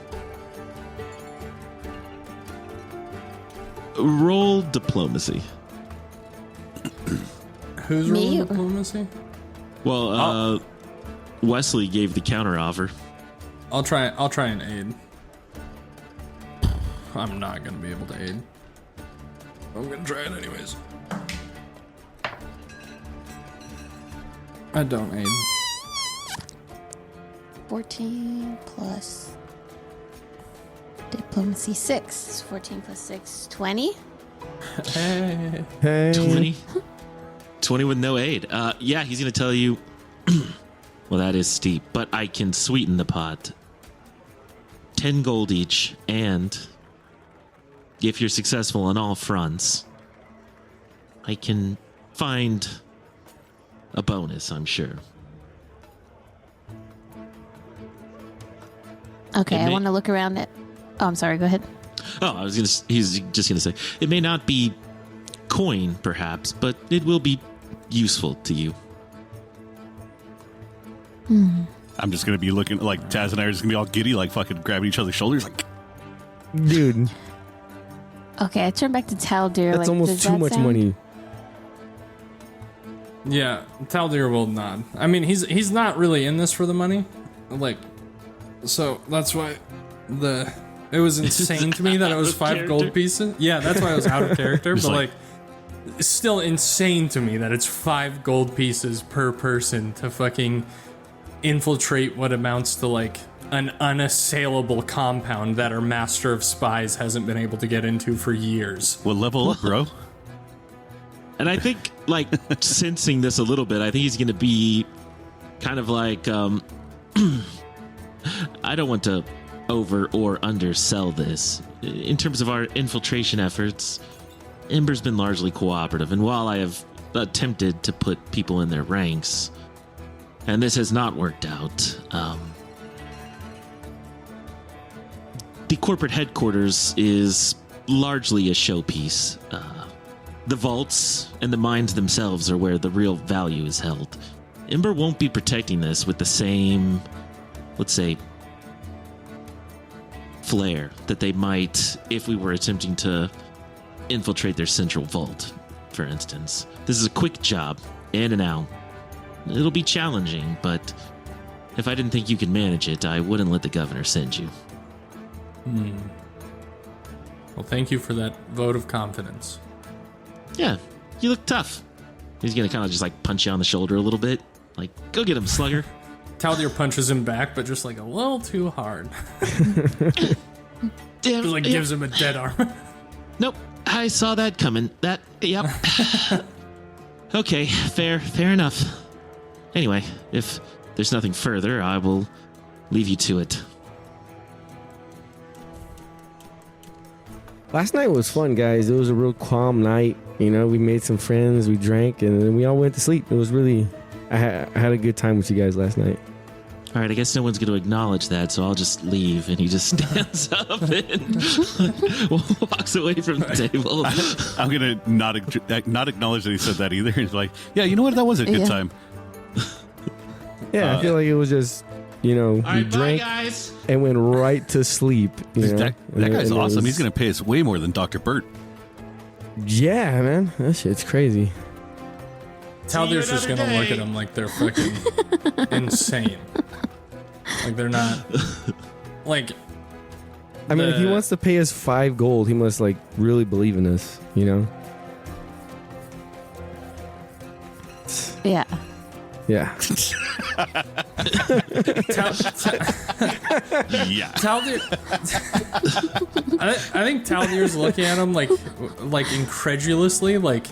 Roll diplomacy. Who's Me rolling or- diplomacy? Well, Wesley gave the counter offer. I'll try and aid. I'm not gonna be able to aid. I'm gonna try it anyways. I don't aid. 14 plus diplomacy 6. 14 plus 6, 20. Hey. Hey. 20. 20 with no aid. Yeah, he's going to tell you, well, that is steep, but I can sweeten the pot. 10 gold each, and if you're successful on all fronts, I can find a bonus, I'm sure. Okay, It I may- want to look around at. Oh, I'm sorry. Go ahead. Oh, he's just going to say, it may not be coin, perhaps, but it will be useful to you. I'm just gonna be looking like Taz and I are just gonna be all giddy, like fucking grabbing each other's shoulders, like Dude, Okay, I turn back to Taldir. that's almost does too that much sound- money. Yeah, Taldir will nod. I mean, he's not really in this for the money, like, so that's why it was insane to me that it was Out of 5 gold character. pieces. Yeah, that's why I was out of character. Just But like- like, it's still insane to me that it's 5 gold pieces per person to fucking infiltrate what amounts to like an unassailable compound that our master of spies hasn't been able to get into for years. well, level up, bro. And I think, like, sensing this a little bit, I think he's going to be kind of like, I don't want to over or undersell this. In terms of our infiltration efforts, Ember's been largely cooperative. And while I have attempted to put people in their ranks, and this has not worked out, the corporate headquarters is largely a showpiece. The vaults and the mines themselves are where the real value is held. Ember won't be protecting this with the same, let's say, flair that they might if we were attempting to infiltrate their central vault, for instance. This is a quick job, in and out. It'll be challenging, but if I didn't think you could manage it, I wouldn't let the governor send you. Well, thank you for that vote of confidence. Yeah, you look tough. He's gonna kind of just like punch you on the shoulder a little bit. Like, go get him, slugger. Taldir punches him back, but just like a little too hard. Damn, Just like yeah. gives him a dead arm. Nope, I saw that coming. Yep. Okay, fair enough. Anyway, if there's nothing further, I will leave you to it. Last night was fun, guys. It was a real calm night. You know, we made some friends, we drank, and then we all went to sleep. It was really, I had a good time with you guys last night. All right, I guess no one's going to acknowledge that, so I'll just leave. And he just stands up and walks away from the table. I'm gonna not acknowledge that he said that either. He's like, yeah, you know what? That was a good Yeah. time. Yeah, I feel like it was just, you know, All we right, bye, drank guys. and went right to sleep. You know? That And guy's it awesome. was- He's gonna pay us way more than Dr. Burt. Yeah, man. That shit's crazy. Taldir's just another gonna look day. at him like they're fucking insane. Like they're not. Like, I mean, if he The- wants to pay us 5 gold, he must, like, really believe in us, you know? Yeah. Yeah. Yeah. Taldir. I think Taldir's looking at him like incredulously, like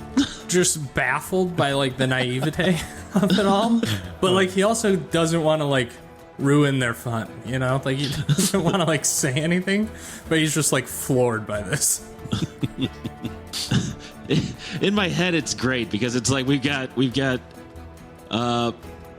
just baffled by like the naivete of it all. But like he also doesn't want to like ruin their fun, you know? Like he doesn't want to like say anything, but he's just like floored by this. In my head, it's great because it's like we've got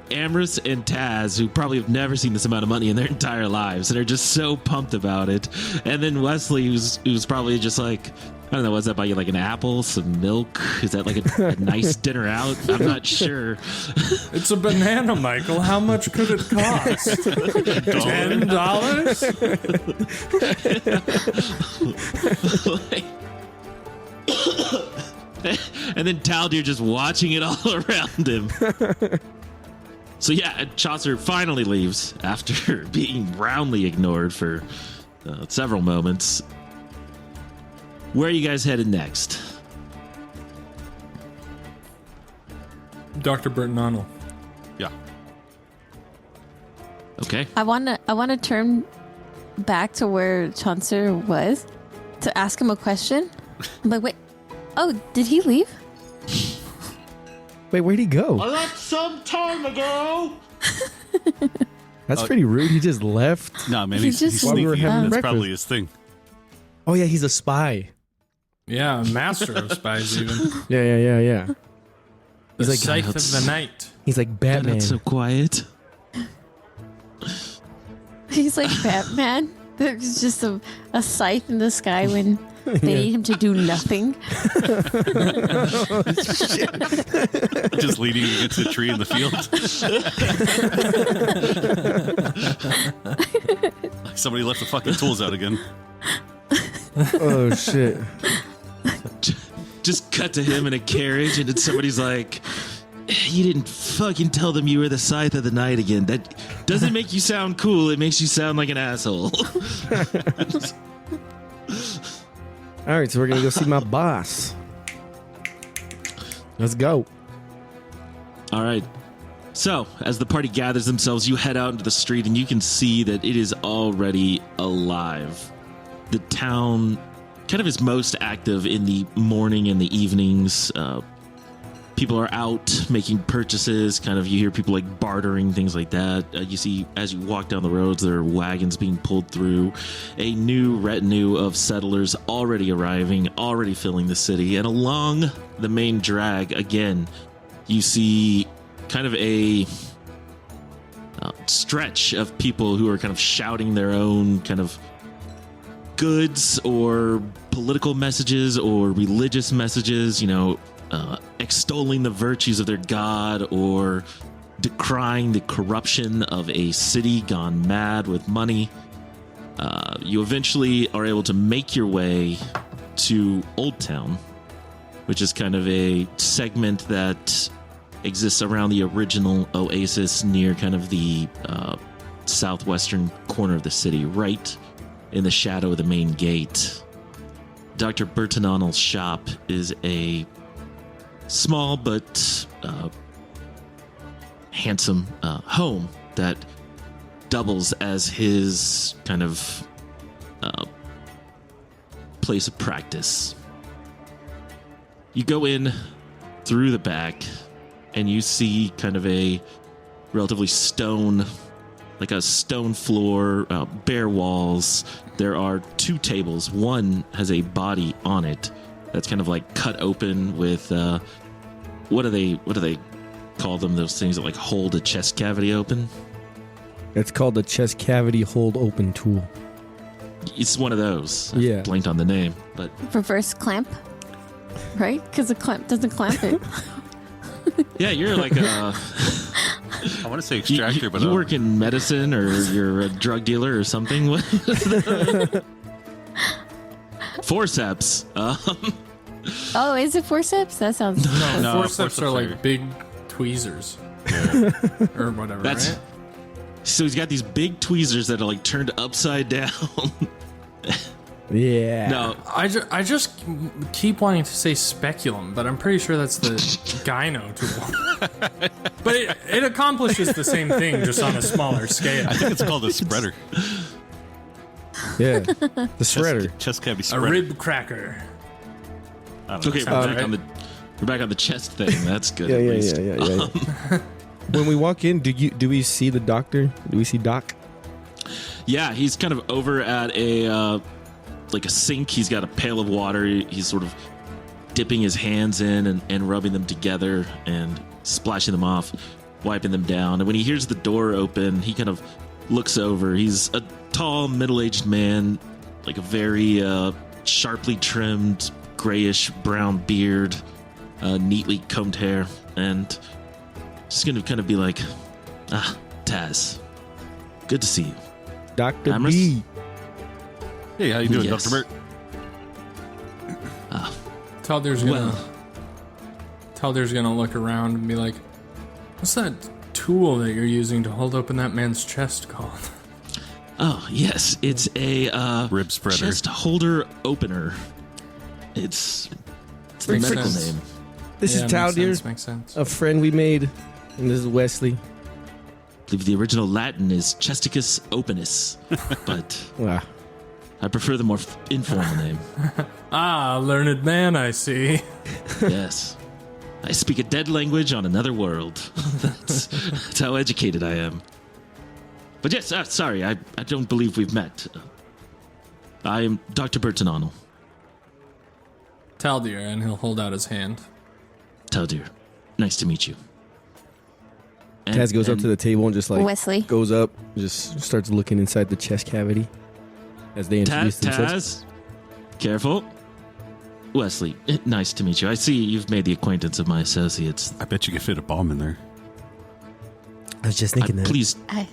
Amrus and Taz, who probably have never seen this amount of money in their entire lives and are just so pumped about it. And then Wesley, who's probably just like, I don't know, what's that buy you, like an apple, some milk? Is that like a nice dinner out? I'm not sure. It's a banana, Michael. How much could it cost? $10? And then Taldir just watching it all around him. So yeah, Chaucer finally leaves after being roundly ignored for several moments. Where are you guys headed next? Dr. Burton Arnold. Yeah. Okay. I wanna turn back to where Chaucer was to ask him a question. I'm like, wait, oh, did he leave? Wait, where'd he go? I left some time ago. That's pretty rude. He just left. No, man, He's he's just- sneaky. While we were having That's breakfast. probably his thing. Oh yeah, he's a spy. Yeah, master of spies even. Yeah. The He's like scythe of the night. He's like Batman. Not so quiet. He's like Batman. There's just a scythe in the sky when they need him to do nothing. Just leaning against a tree in the field. Somebody left the fucking tools out again. Oh shit. Just cut to him in a carriage, and then somebody's like, "You didn't fucking tell them you were the scythe of the night again. That doesn't make you sound cool. It makes you sound like an asshole." All right, so we're gonna go see my boss. Let's go. All right. So, as the party gathers themselves, you head out into the street, and you can see that it is already alive. The town kind of is most active in the morning and the evenings. People are out making purchases. Kind of, you hear people like bartering, things like that. You see, as you walk down the roads, there are wagons being pulled through. A new retinue of settlers already arriving, already filling the city. And along the main drag, again, you see kind of a stretch of people who are kind of shouting their own kind of goods or political messages or religious messages, extolling the virtues of their god or decrying the corruption of a city gone mad with money. You eventually are able to make your way to Old Town, which is kind of a segment that exists around the original oasis near kind of the southwestern corner of the city, right in the shadow of the main gate. Dr. Burton Arnold's shop is a small but handsome home that doubles as his kind of place of practice. You go in through the back and you see kind of a relatively stone floor, bare walls. There are two tables. One has a body on it that's kind of like cut open with what do they call them? Those things that like hold a chest cavity open. It's called the chest cavity hold open tool. It's one of those. Yeah. I blanked on the name, but Reverse clamp, right? Because the clamp doesn't clamp it. yeah, you're like a. I want to say extractor, but you work in medicine or you're a drug dealer or something. Forceps. Oh, is it forceps? That sounds. No, Forceps are forceps like big tweezers. Or whatever, That's right? so he's got these big tweezers that are like turned upside down. Yeah. No, I just keep wanting to say speculum, but I'm pretty sure that's the gyno tool. But it accomplishes the same thing, just on a smaller scale. I think it's called a spreader. Yeah. The shredder. Chest cavity A spreader. rib cracker. I don't know. okay, we're back on the chest thing. That's good. at least. Yeah. When we walk in, do we see the doctor? Do we see Doc? Yeah, he's kind of over at a like a sink. He's got a pail of water. He's sort of dipping his hands in and rubbing them together and splashing them off, wiping them down. And when he hears the door open, he kind of looks over. He's a tall, middle-aged man, like a very sharply trimmed, grayish brown beard, neatly combed hair, and just gonna kind of be like, Taz, good to see you. Dr. Amrus? B. Hey, how you doing, Yes. Dr. Burt? Taldir's gonna look around and be like, "What's that tool that you're using to hold open that man's chest called?" Oh, yes. It's a Rib spreader. chest holder opener. It's the Makes medical sense. name. This is makes Taldir, sense, makes sense. a friend we made, and this is Wesley. I believe the original Latin is Chesticus opinus, but Wow. I prefer the more informal name. Ah, learned man, I see. Yes. I speak a dead language on another world. That's how educated I am. But yes, sorry, I don't believe we've met. I am Dr. Burton Arnold. Taldir, and he'll hold out his hand. Taldir, nice to meet you. And- Taz goes up and to the table and just like Wesley. goes up, just starts looking inside the chest cavity as they introduce themselves. Taz, careful. Wesley, nice to meet you. I see you've made the acquaintance of my associates. I bet you could fit a bomb in there. I was just thinking that. Please, I,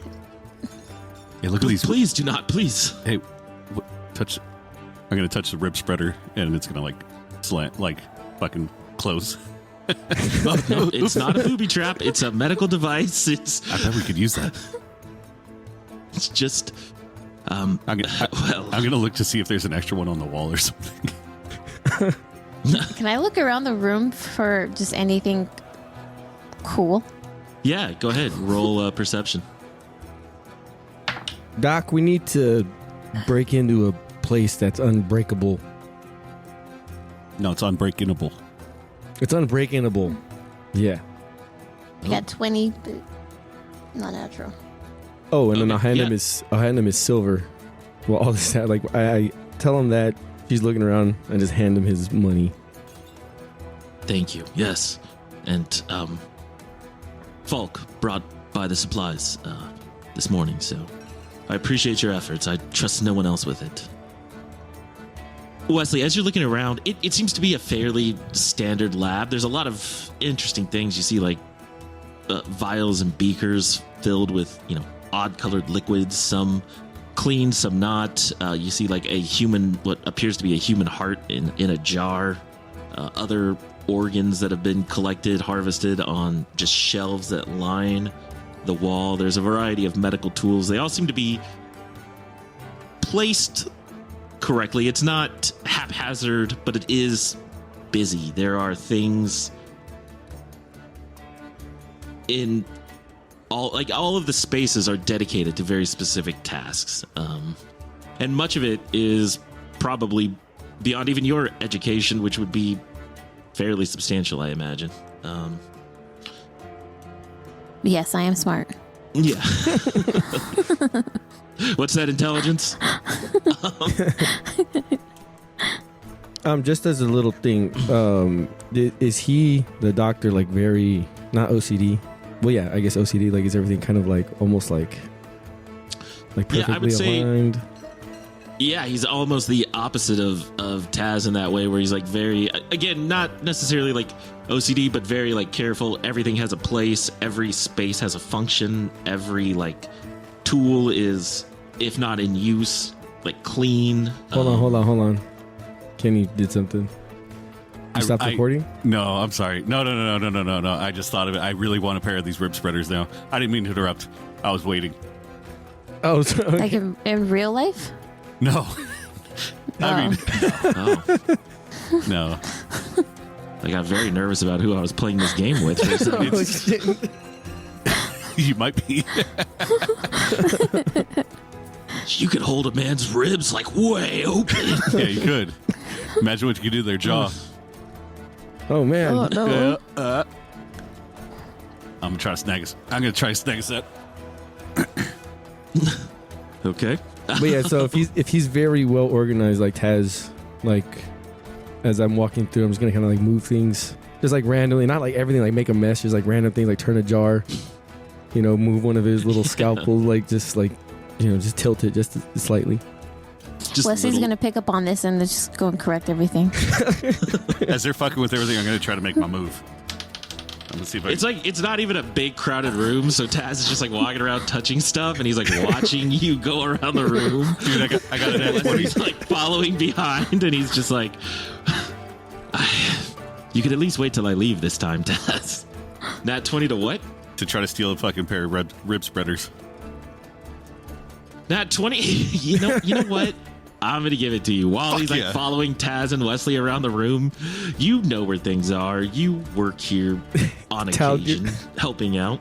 Hey, look at these. please do not, please. Hey, touch. I'm gonna touch the rib spreader, and it's gonna like slant, like fucking close. Oh, no, it's not a booby trap. It's a medical device. I bet we could use that. It's just. I'm Well, gonna look to see if there's an extra one on the wall or something. can I look around the room for just anything cool? yeah. Go ahead. Roll perception. Doc, we need to break into a place that's unbreakable. No, it's unbreakable. It's unbreakable. Yeah. I got 20, but not natural. Oh, and then Okay, I'll hand him his silver. Well, all this like I tell him that he's looking around and just hand him his money. Thank you. Yes, and Falk brought by the supplies this morning, so I appreciate your efforts. I trust no one else with it. Wesley, as you're looking around, it seems to be a fairly standard lab. There's a lot of interesting things. You see, like vials and beakers filled with, odd-colored liquids. Some clean, some not. You see, like what appears to be a human heart in a jar. Other organs that have been collected, harvested on just shelves that line the wall. There's a variety of medical tools. They all seem to be placed correctly. It's not haphazard, but it is busy. There are things in all of the spaces are dedicated to very specific tasks. And much of it is probably beyond even your education, which would be fairly substantial, I imagine. Yes, I am smart. Yeah. What's that intelligence? Just as a little thing, is he the doctor like very not OCD? Well, yeah, I guess OCD. Like, is everything kind of like almost like perfectly Yeah, I would say- aligned? Yeah, he's almost the opposite of Taz in that way, where he's like very, again, not necessarily like OCD, but very like careful. Everything has a place. Every space has a function. Every like tool is, if not in use, like clean. Hold on. Kenny did something. You stopped recording? No, I'm sorry. No. I just thought of it. I really want a pair of these rib spreaders now. I didn't mean to interrupt. I was waiting. Oh, sorry. Like in real life? No. I mean, Oh, no. I got very nervous about who I was playing this game with. For a second. Oh, shit. You might be. You could hold a man's ribs like way open. Yeah, you could. Imagine what you could do to their jaw. Oh man. Oh, no. I'm gonna try to snag a set. Okay. But yeah, so if he's very well organized, like Taz, like as I'm walking through, I'm just gonna kind of like move things, just like randomly, not like everything, like make a mess, just like random things, like turn a jar, move one of his little scalpels, like just like, just tilt it just slightly. Just Wesley's little- going to pick up on this and just go and correct everything. As they're fucking with everything, I'm gonna try to make my move. I'm gonna see if I It's like it's not even a big crowded room, so Taz is just like walking around touching stuff, and he's like watching you go around the room. Dude, I got an And he's like following behind, and he's just like, You could at least wait till I leave this time, Taz. Nat 20 to what? To try to steal a fucking pair of rib spreaders. Nat 20? You know what? I'm going to give it to you. While he's like following Taz and Wesley around the room, you know where things are. You work here on occasion, helping out.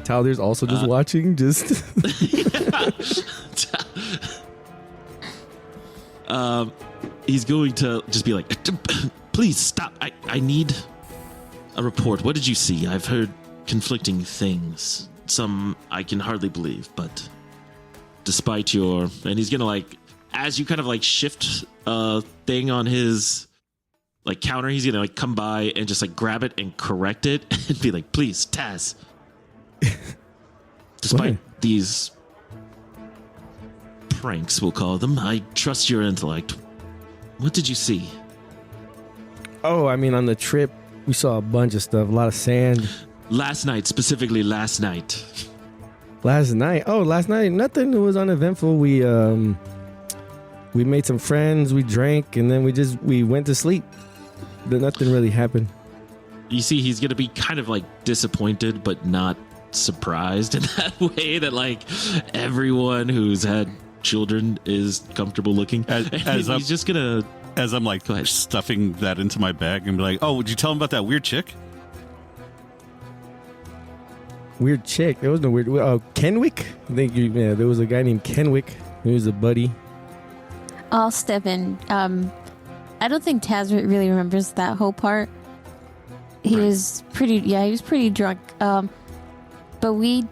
Taldir's also just watching, just... He's going to just be like, please stop. I need a report. What did you see? I've heard conflicting things. Some I can hardly believe, but despite your... And he's going to like... As you kind of like shift a thing on his like counter, he's gonna like come by and just like grab it and correct it and be like, please, Taz. Despite these pranks, we'll call them, I trust your intellect. What did you see? Oh, I mean, on the trip, we saw a bunch of stuff, a lot of sand. Last night, specifically last night. Last night, nothing. It was uneventful. We made some friends, we drank, and then we went to sleep. Nothing really happened. You see, he's going to be kind of like disappointed, but not surprised in that way that like everyone who's had children is comfortable looking. He's just going to... As I'm like stuffing that into my bag and be like, oh, would you tell him about that weird chick? Weird chick? There was no weird... Kenwick? I think there was a guy named Kenwick. He was a buddy. I'll step in. I don't think Taz really remembers that whole part. He was pretty drunk. But we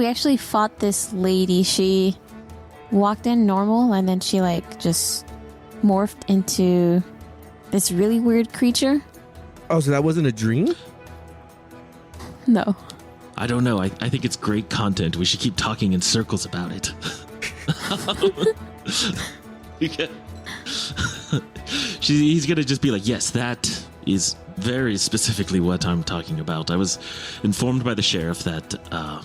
actually fought this lady. She walked in normal and then she like just morphed into this really weird creature. Oh, so that wasn't a dream? No. I don't know. I think it's great content. We should keep talking in circles about it. He's gonna just be like, yes, that is very specifically what I'm talking about. I was informed by the sheriff that the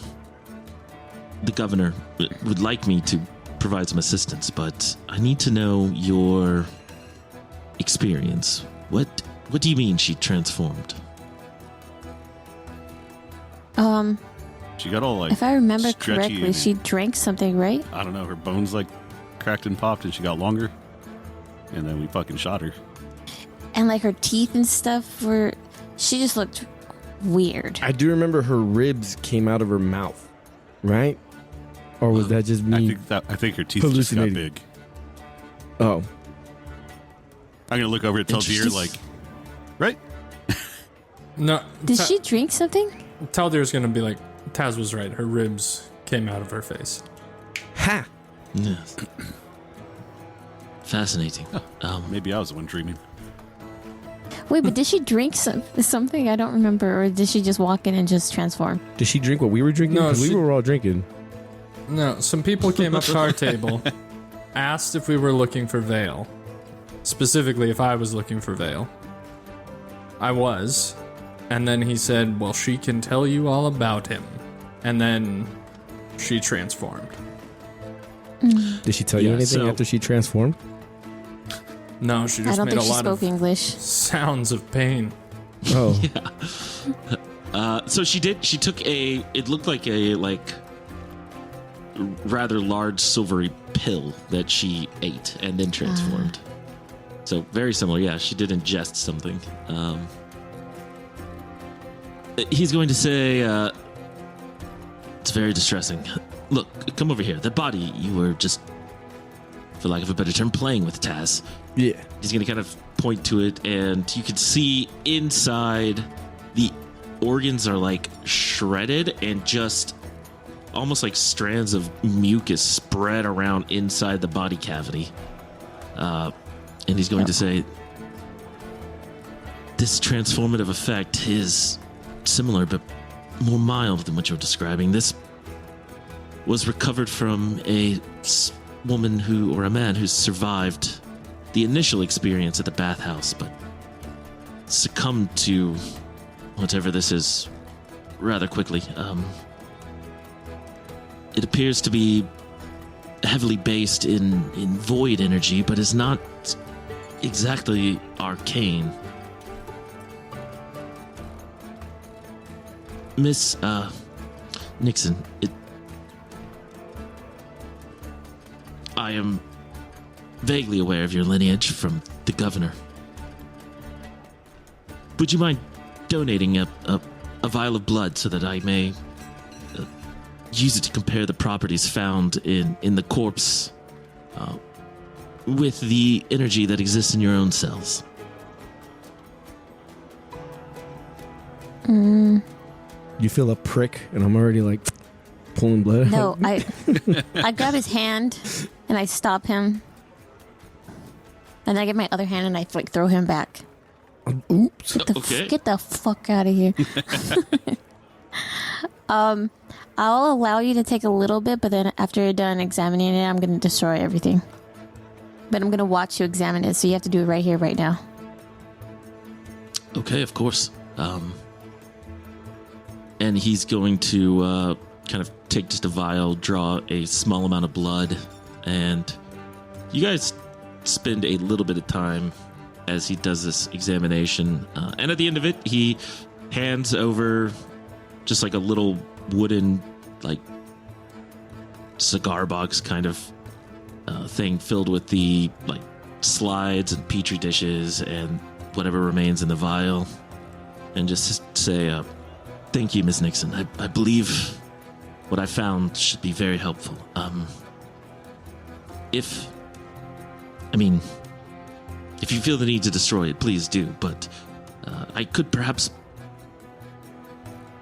governor would like me to provide some assistance, but I need to know your experience. What do you mean she transformed? She got all like, if I remember stretchy correctly, she drank something, right? I don't know, her bones like cracked and popped and she got longer, and then we fucking shot her. And like her teeth and stuff she just looked weird. I do remember her ribs came out of her mouth, right? Or was that just me? I think her teeth just got big. Oh. I'm gonna look over at Taldir like, right? No. Did she drink something? Taldir's gonna be like, Taz was right. Her ribs came out of her face. Ha! Yes. Fascinating. Maybe I was the one dreaming. Wait, but did she drink something? I don't remember. Or did she just walk in and just transform? Did she drink what we were drinking? No, we were all drinking. No, some people came up to our table, asked if we were looking for Vale. Specifically, if I was looking for Vale. I was. And then he said, well, she can tell you all about him. And then she transformed. Did she tell you anything after she transformed? No, she just I don't made think a she lot spoke of English. sounds of pain. Oh. Yeah. So she did. She took it looked like a rather large silvery pill that she ate and then transformed. So very similar. Yeah, she did ingest something. He's going to say, it's very distressing. Look, come over here. The body you were just, for lack of a better term, playing with, Taz. Yeah. He's going to kind of point to it, and you can see inside the organs are like shredded and just almost like strands of mucus spread around inside the body cavity. And he's going to say, this transformative effect is similar but more mild than what you're describing. This was recovered from a woman or a man who survived the initial experience at the bathhouse, but succumbed to whatever this is rather quickly. It appears to be heavily based in void energy, but is not exactly arcane. Miss Nixon, I am vaguely aware of your lineage from the governor. Would you mind donating a vial of blood so that I may use it to compare the properties found in the corpse with the energy that exists in your own cells? You feel a prick, and I'm already like pulling blood. No, I grab his hand and I stop him. And I get my other hand and I like throw him back. Oops. Get the fuck out of here. I'll allow you to take a little bit, but then after you're done examining it, I'm going to destroy everything. But I'm going to watch you examine it, so you have to do it right here, right now. Okay, of course. And he's going to kind of take just a vial, draw a small amount of blood, and you guys spend a little bit of time as he does this examination. And at the end of it, he hands over just like a little wooden, like, cigar box kind of thing filled with the, like, slides and petri dishes and whatever remains in the vial. And just say, thank you, Miss Nixon. I believe what I found should be very helpful. If you feel the need to destroy it, please do. But I could perhaps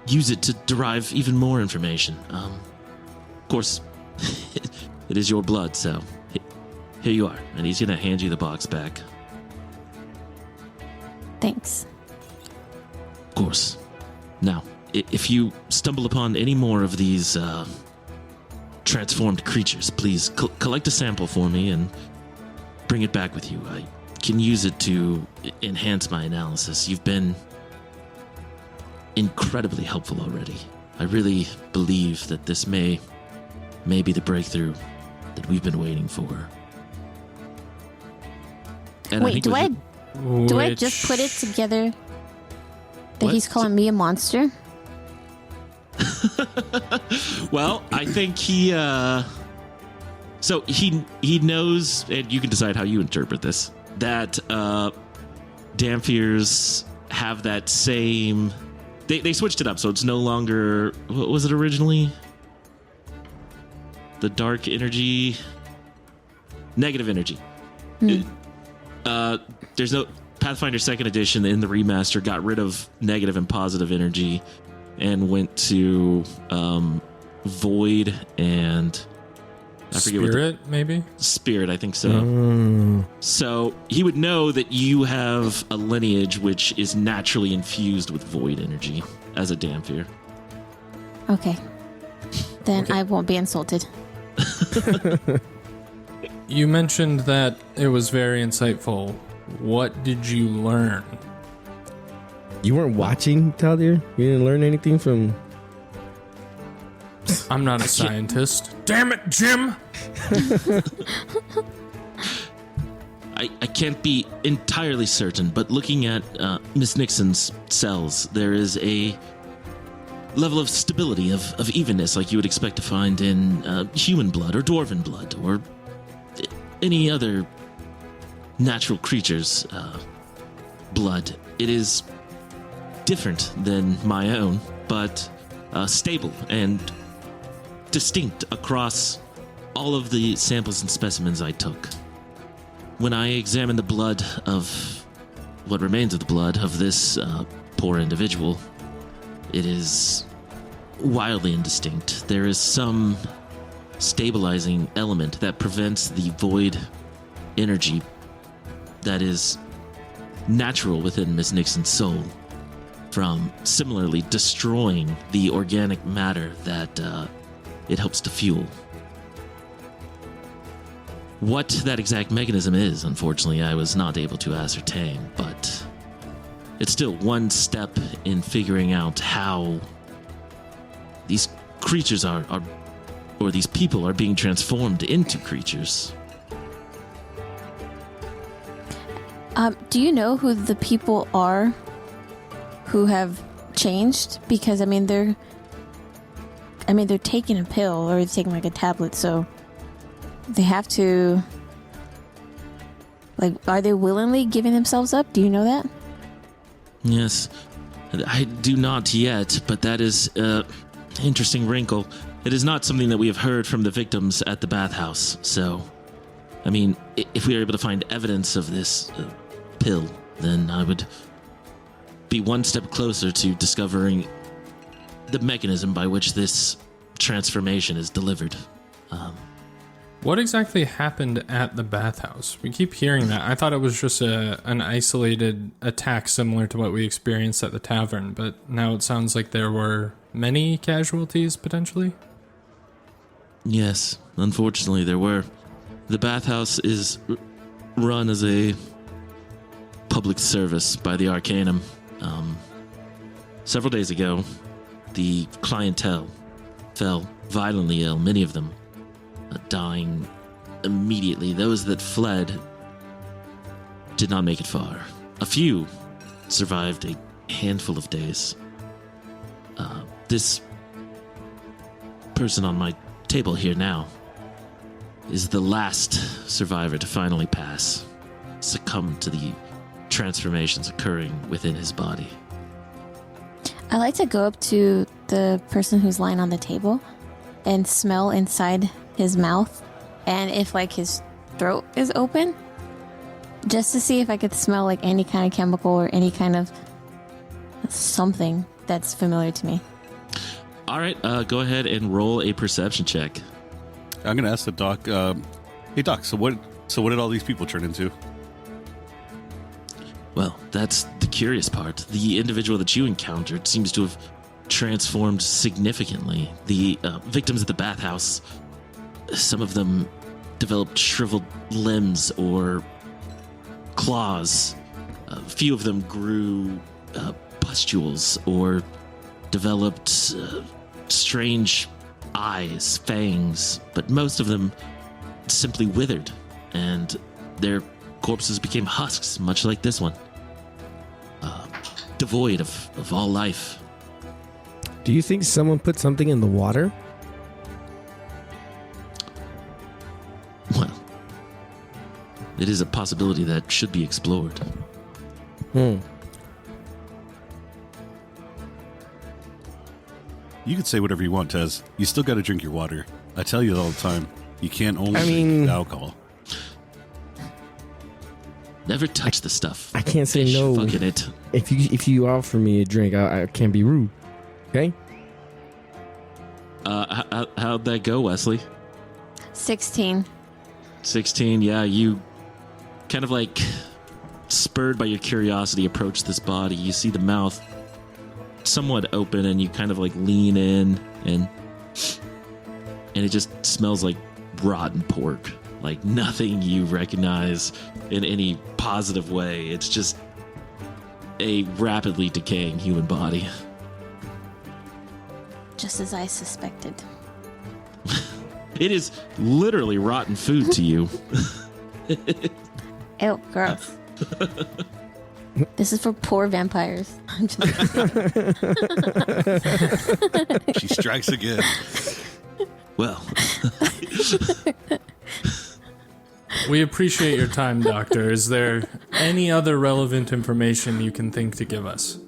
use it to derive even more information. Of course, it is your blood, so here you are. And he's going to hand you the box back. Thanks. Of course. Now, if you stumble upon any more of these transformed creatures, please collect a sample for me and bring it back with you. I can use it to enhance my analysis. You've been incredibly helpful already. I really believe that this may be the breakthrough that we've been waiting for. And Wait, do I just put it together that he's calling me a monster? Well, I think he so he knows, and you can decide how you interpret this, that Damphirs have that same. They switched it up, so it's no longer. What was it originally? The dark energy, negative energy. There's no Pathfinder 2nd Edition in the remaster got rid of negative and positive energy and went to void and I forget Spirit, maybe? Spirit, I think so. So he would know that you have a lineage which is naturally infused with void energy as a Damphir. Okay. Then I won't be insulted. You mentioned that it was very insightful. What did you learn? You weren't watching, Taldir? You didn't learn anything from... I'm not a scientist. Damn it, Jim! I can't be entirely certain, but looking at Miss Nixon's cells, there is a level of stability, of evenness, like you would expect to find in human blood or dwarven blood or any other natural creature's blood. It is different than my own, but stable and distinct across all of the samples and specimens I took. When I examined the blood of what remains of the blood of this poor individual, it is wildly indistinct. There is some stabilizing element that prevents the void energy that is natural within Miss Nixon's soul from similarly destroying the organic matter that it helps to fuel. What that exact mechanism is, unfortunately, I was not able to ascertain, but it's still one step in figuring out how these creatures are or these people are being transformed into creatures. Do you know who the people are who have changed? Because they're taking a pill or they're taking like a tablet, so they have to. Like, are they willingly giving themselves up? Do you know that? Yes. I do not yet, but that is an interesting wrinkle. It is not something that we have heard from the victims at the bathhouse. So, if we are able to find evidence of this pill, then I would be one step closer to discovering the mechanism by which this transformation is delivered. What exactly happened at the bathhouse? We keep hearing that. I thought it was just an isolated attack similar to what we experienced at the tavern, but now it sounds like there were many casualties, potentially? Yes, unfortunately there were. The bathhouse is run as a public service by the Arcanum. Several days ago, the clientele fell violently ill, many of them dying immediately. Those that fled did not make it far. A few survived a handful of days. This person on my table here now is the last survivor to finally pass, succumb to the transformations occurring within his body. I like to go up to the person who's lying on the table and smell inside his mouth, and if like his throat is open, just to see if I could smell like any kind of chemical or any kind of something that's familiar to me. All right, go ahead and roll a perception check. I'm going to ask the doc. Hey, doc. So what did all these people turn into? Well, that's the curious part. The individual that you encountered seems to have transformed significantly. The victims at the bathhouse, some of them developed shriveled limbs or claws. A few of them grew pustules or developed strange eyes, fangs, but most of them simply withered, and their corpses became husks, much like this one. Devoid of all life. Do you think someone put something in the water? Well, it is a possibility that should be explored. You could say whatever you want, Tez. You still got to drink your water. I tell you all the time, you can't only drink alcohol. Never touch the stuff. I can't say Fish no. fucking it. If you offer me a drink, I can't be rude. Okay? How'd that go, Wesley? 16. 16, yeah, you kind of like spurred by your curiosity approach this body. You see the mouth somewhat open and you kind of like lean in and it just smells like rotten pork. Like nothing you recognize in any positive way. It's just a rapidly decaying human body. Just as I suspected. It is literally rotten food to you. Ew, gross. This is for poor vampires. I'm just She strikes again. Well, We appreciate your time, Doctor. Is there any other relevant information you can think to give us?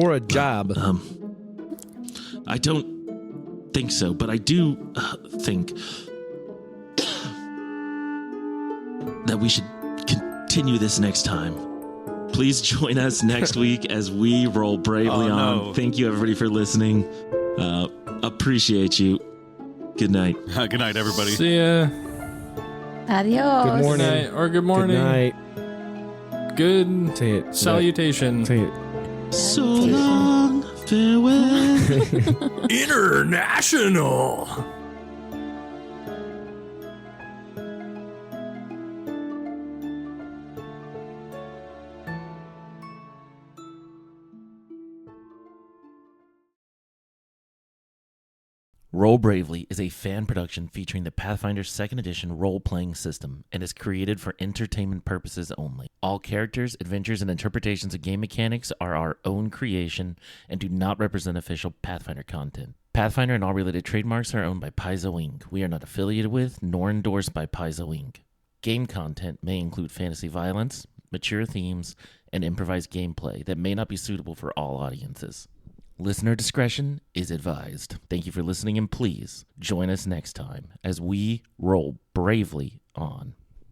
Or a job. I don't think so, but I do think that we should continue this next time. Please join us next week as we roll bravely on. Thank you, everybody, for listening. Appreciate you. Good night. Good night, everybody. See ya. Adios. Good morning. Good night, or good morning. Good night. Good Say it. salutation. Say it. So long, farewell. International. Roll Bravely is a fan production featuring the Pathfinder 2nd Edition role-playing system and is created for entertainment purposes only. All characters, adventures, and interpretations of game mechanics are our own creation and do not represent official Pathfinder content. Pathfinder and all related trademarks are owned by Paizo Inc. We are not affiliated with nor endorsed by Paizo Inc. Game content may include fantasy violence, mature themes, and improvised gameplay that may not be suitable for all audiences. Listener discretion is advised. Thank you for listening, and please join us next time as we roll bravely on.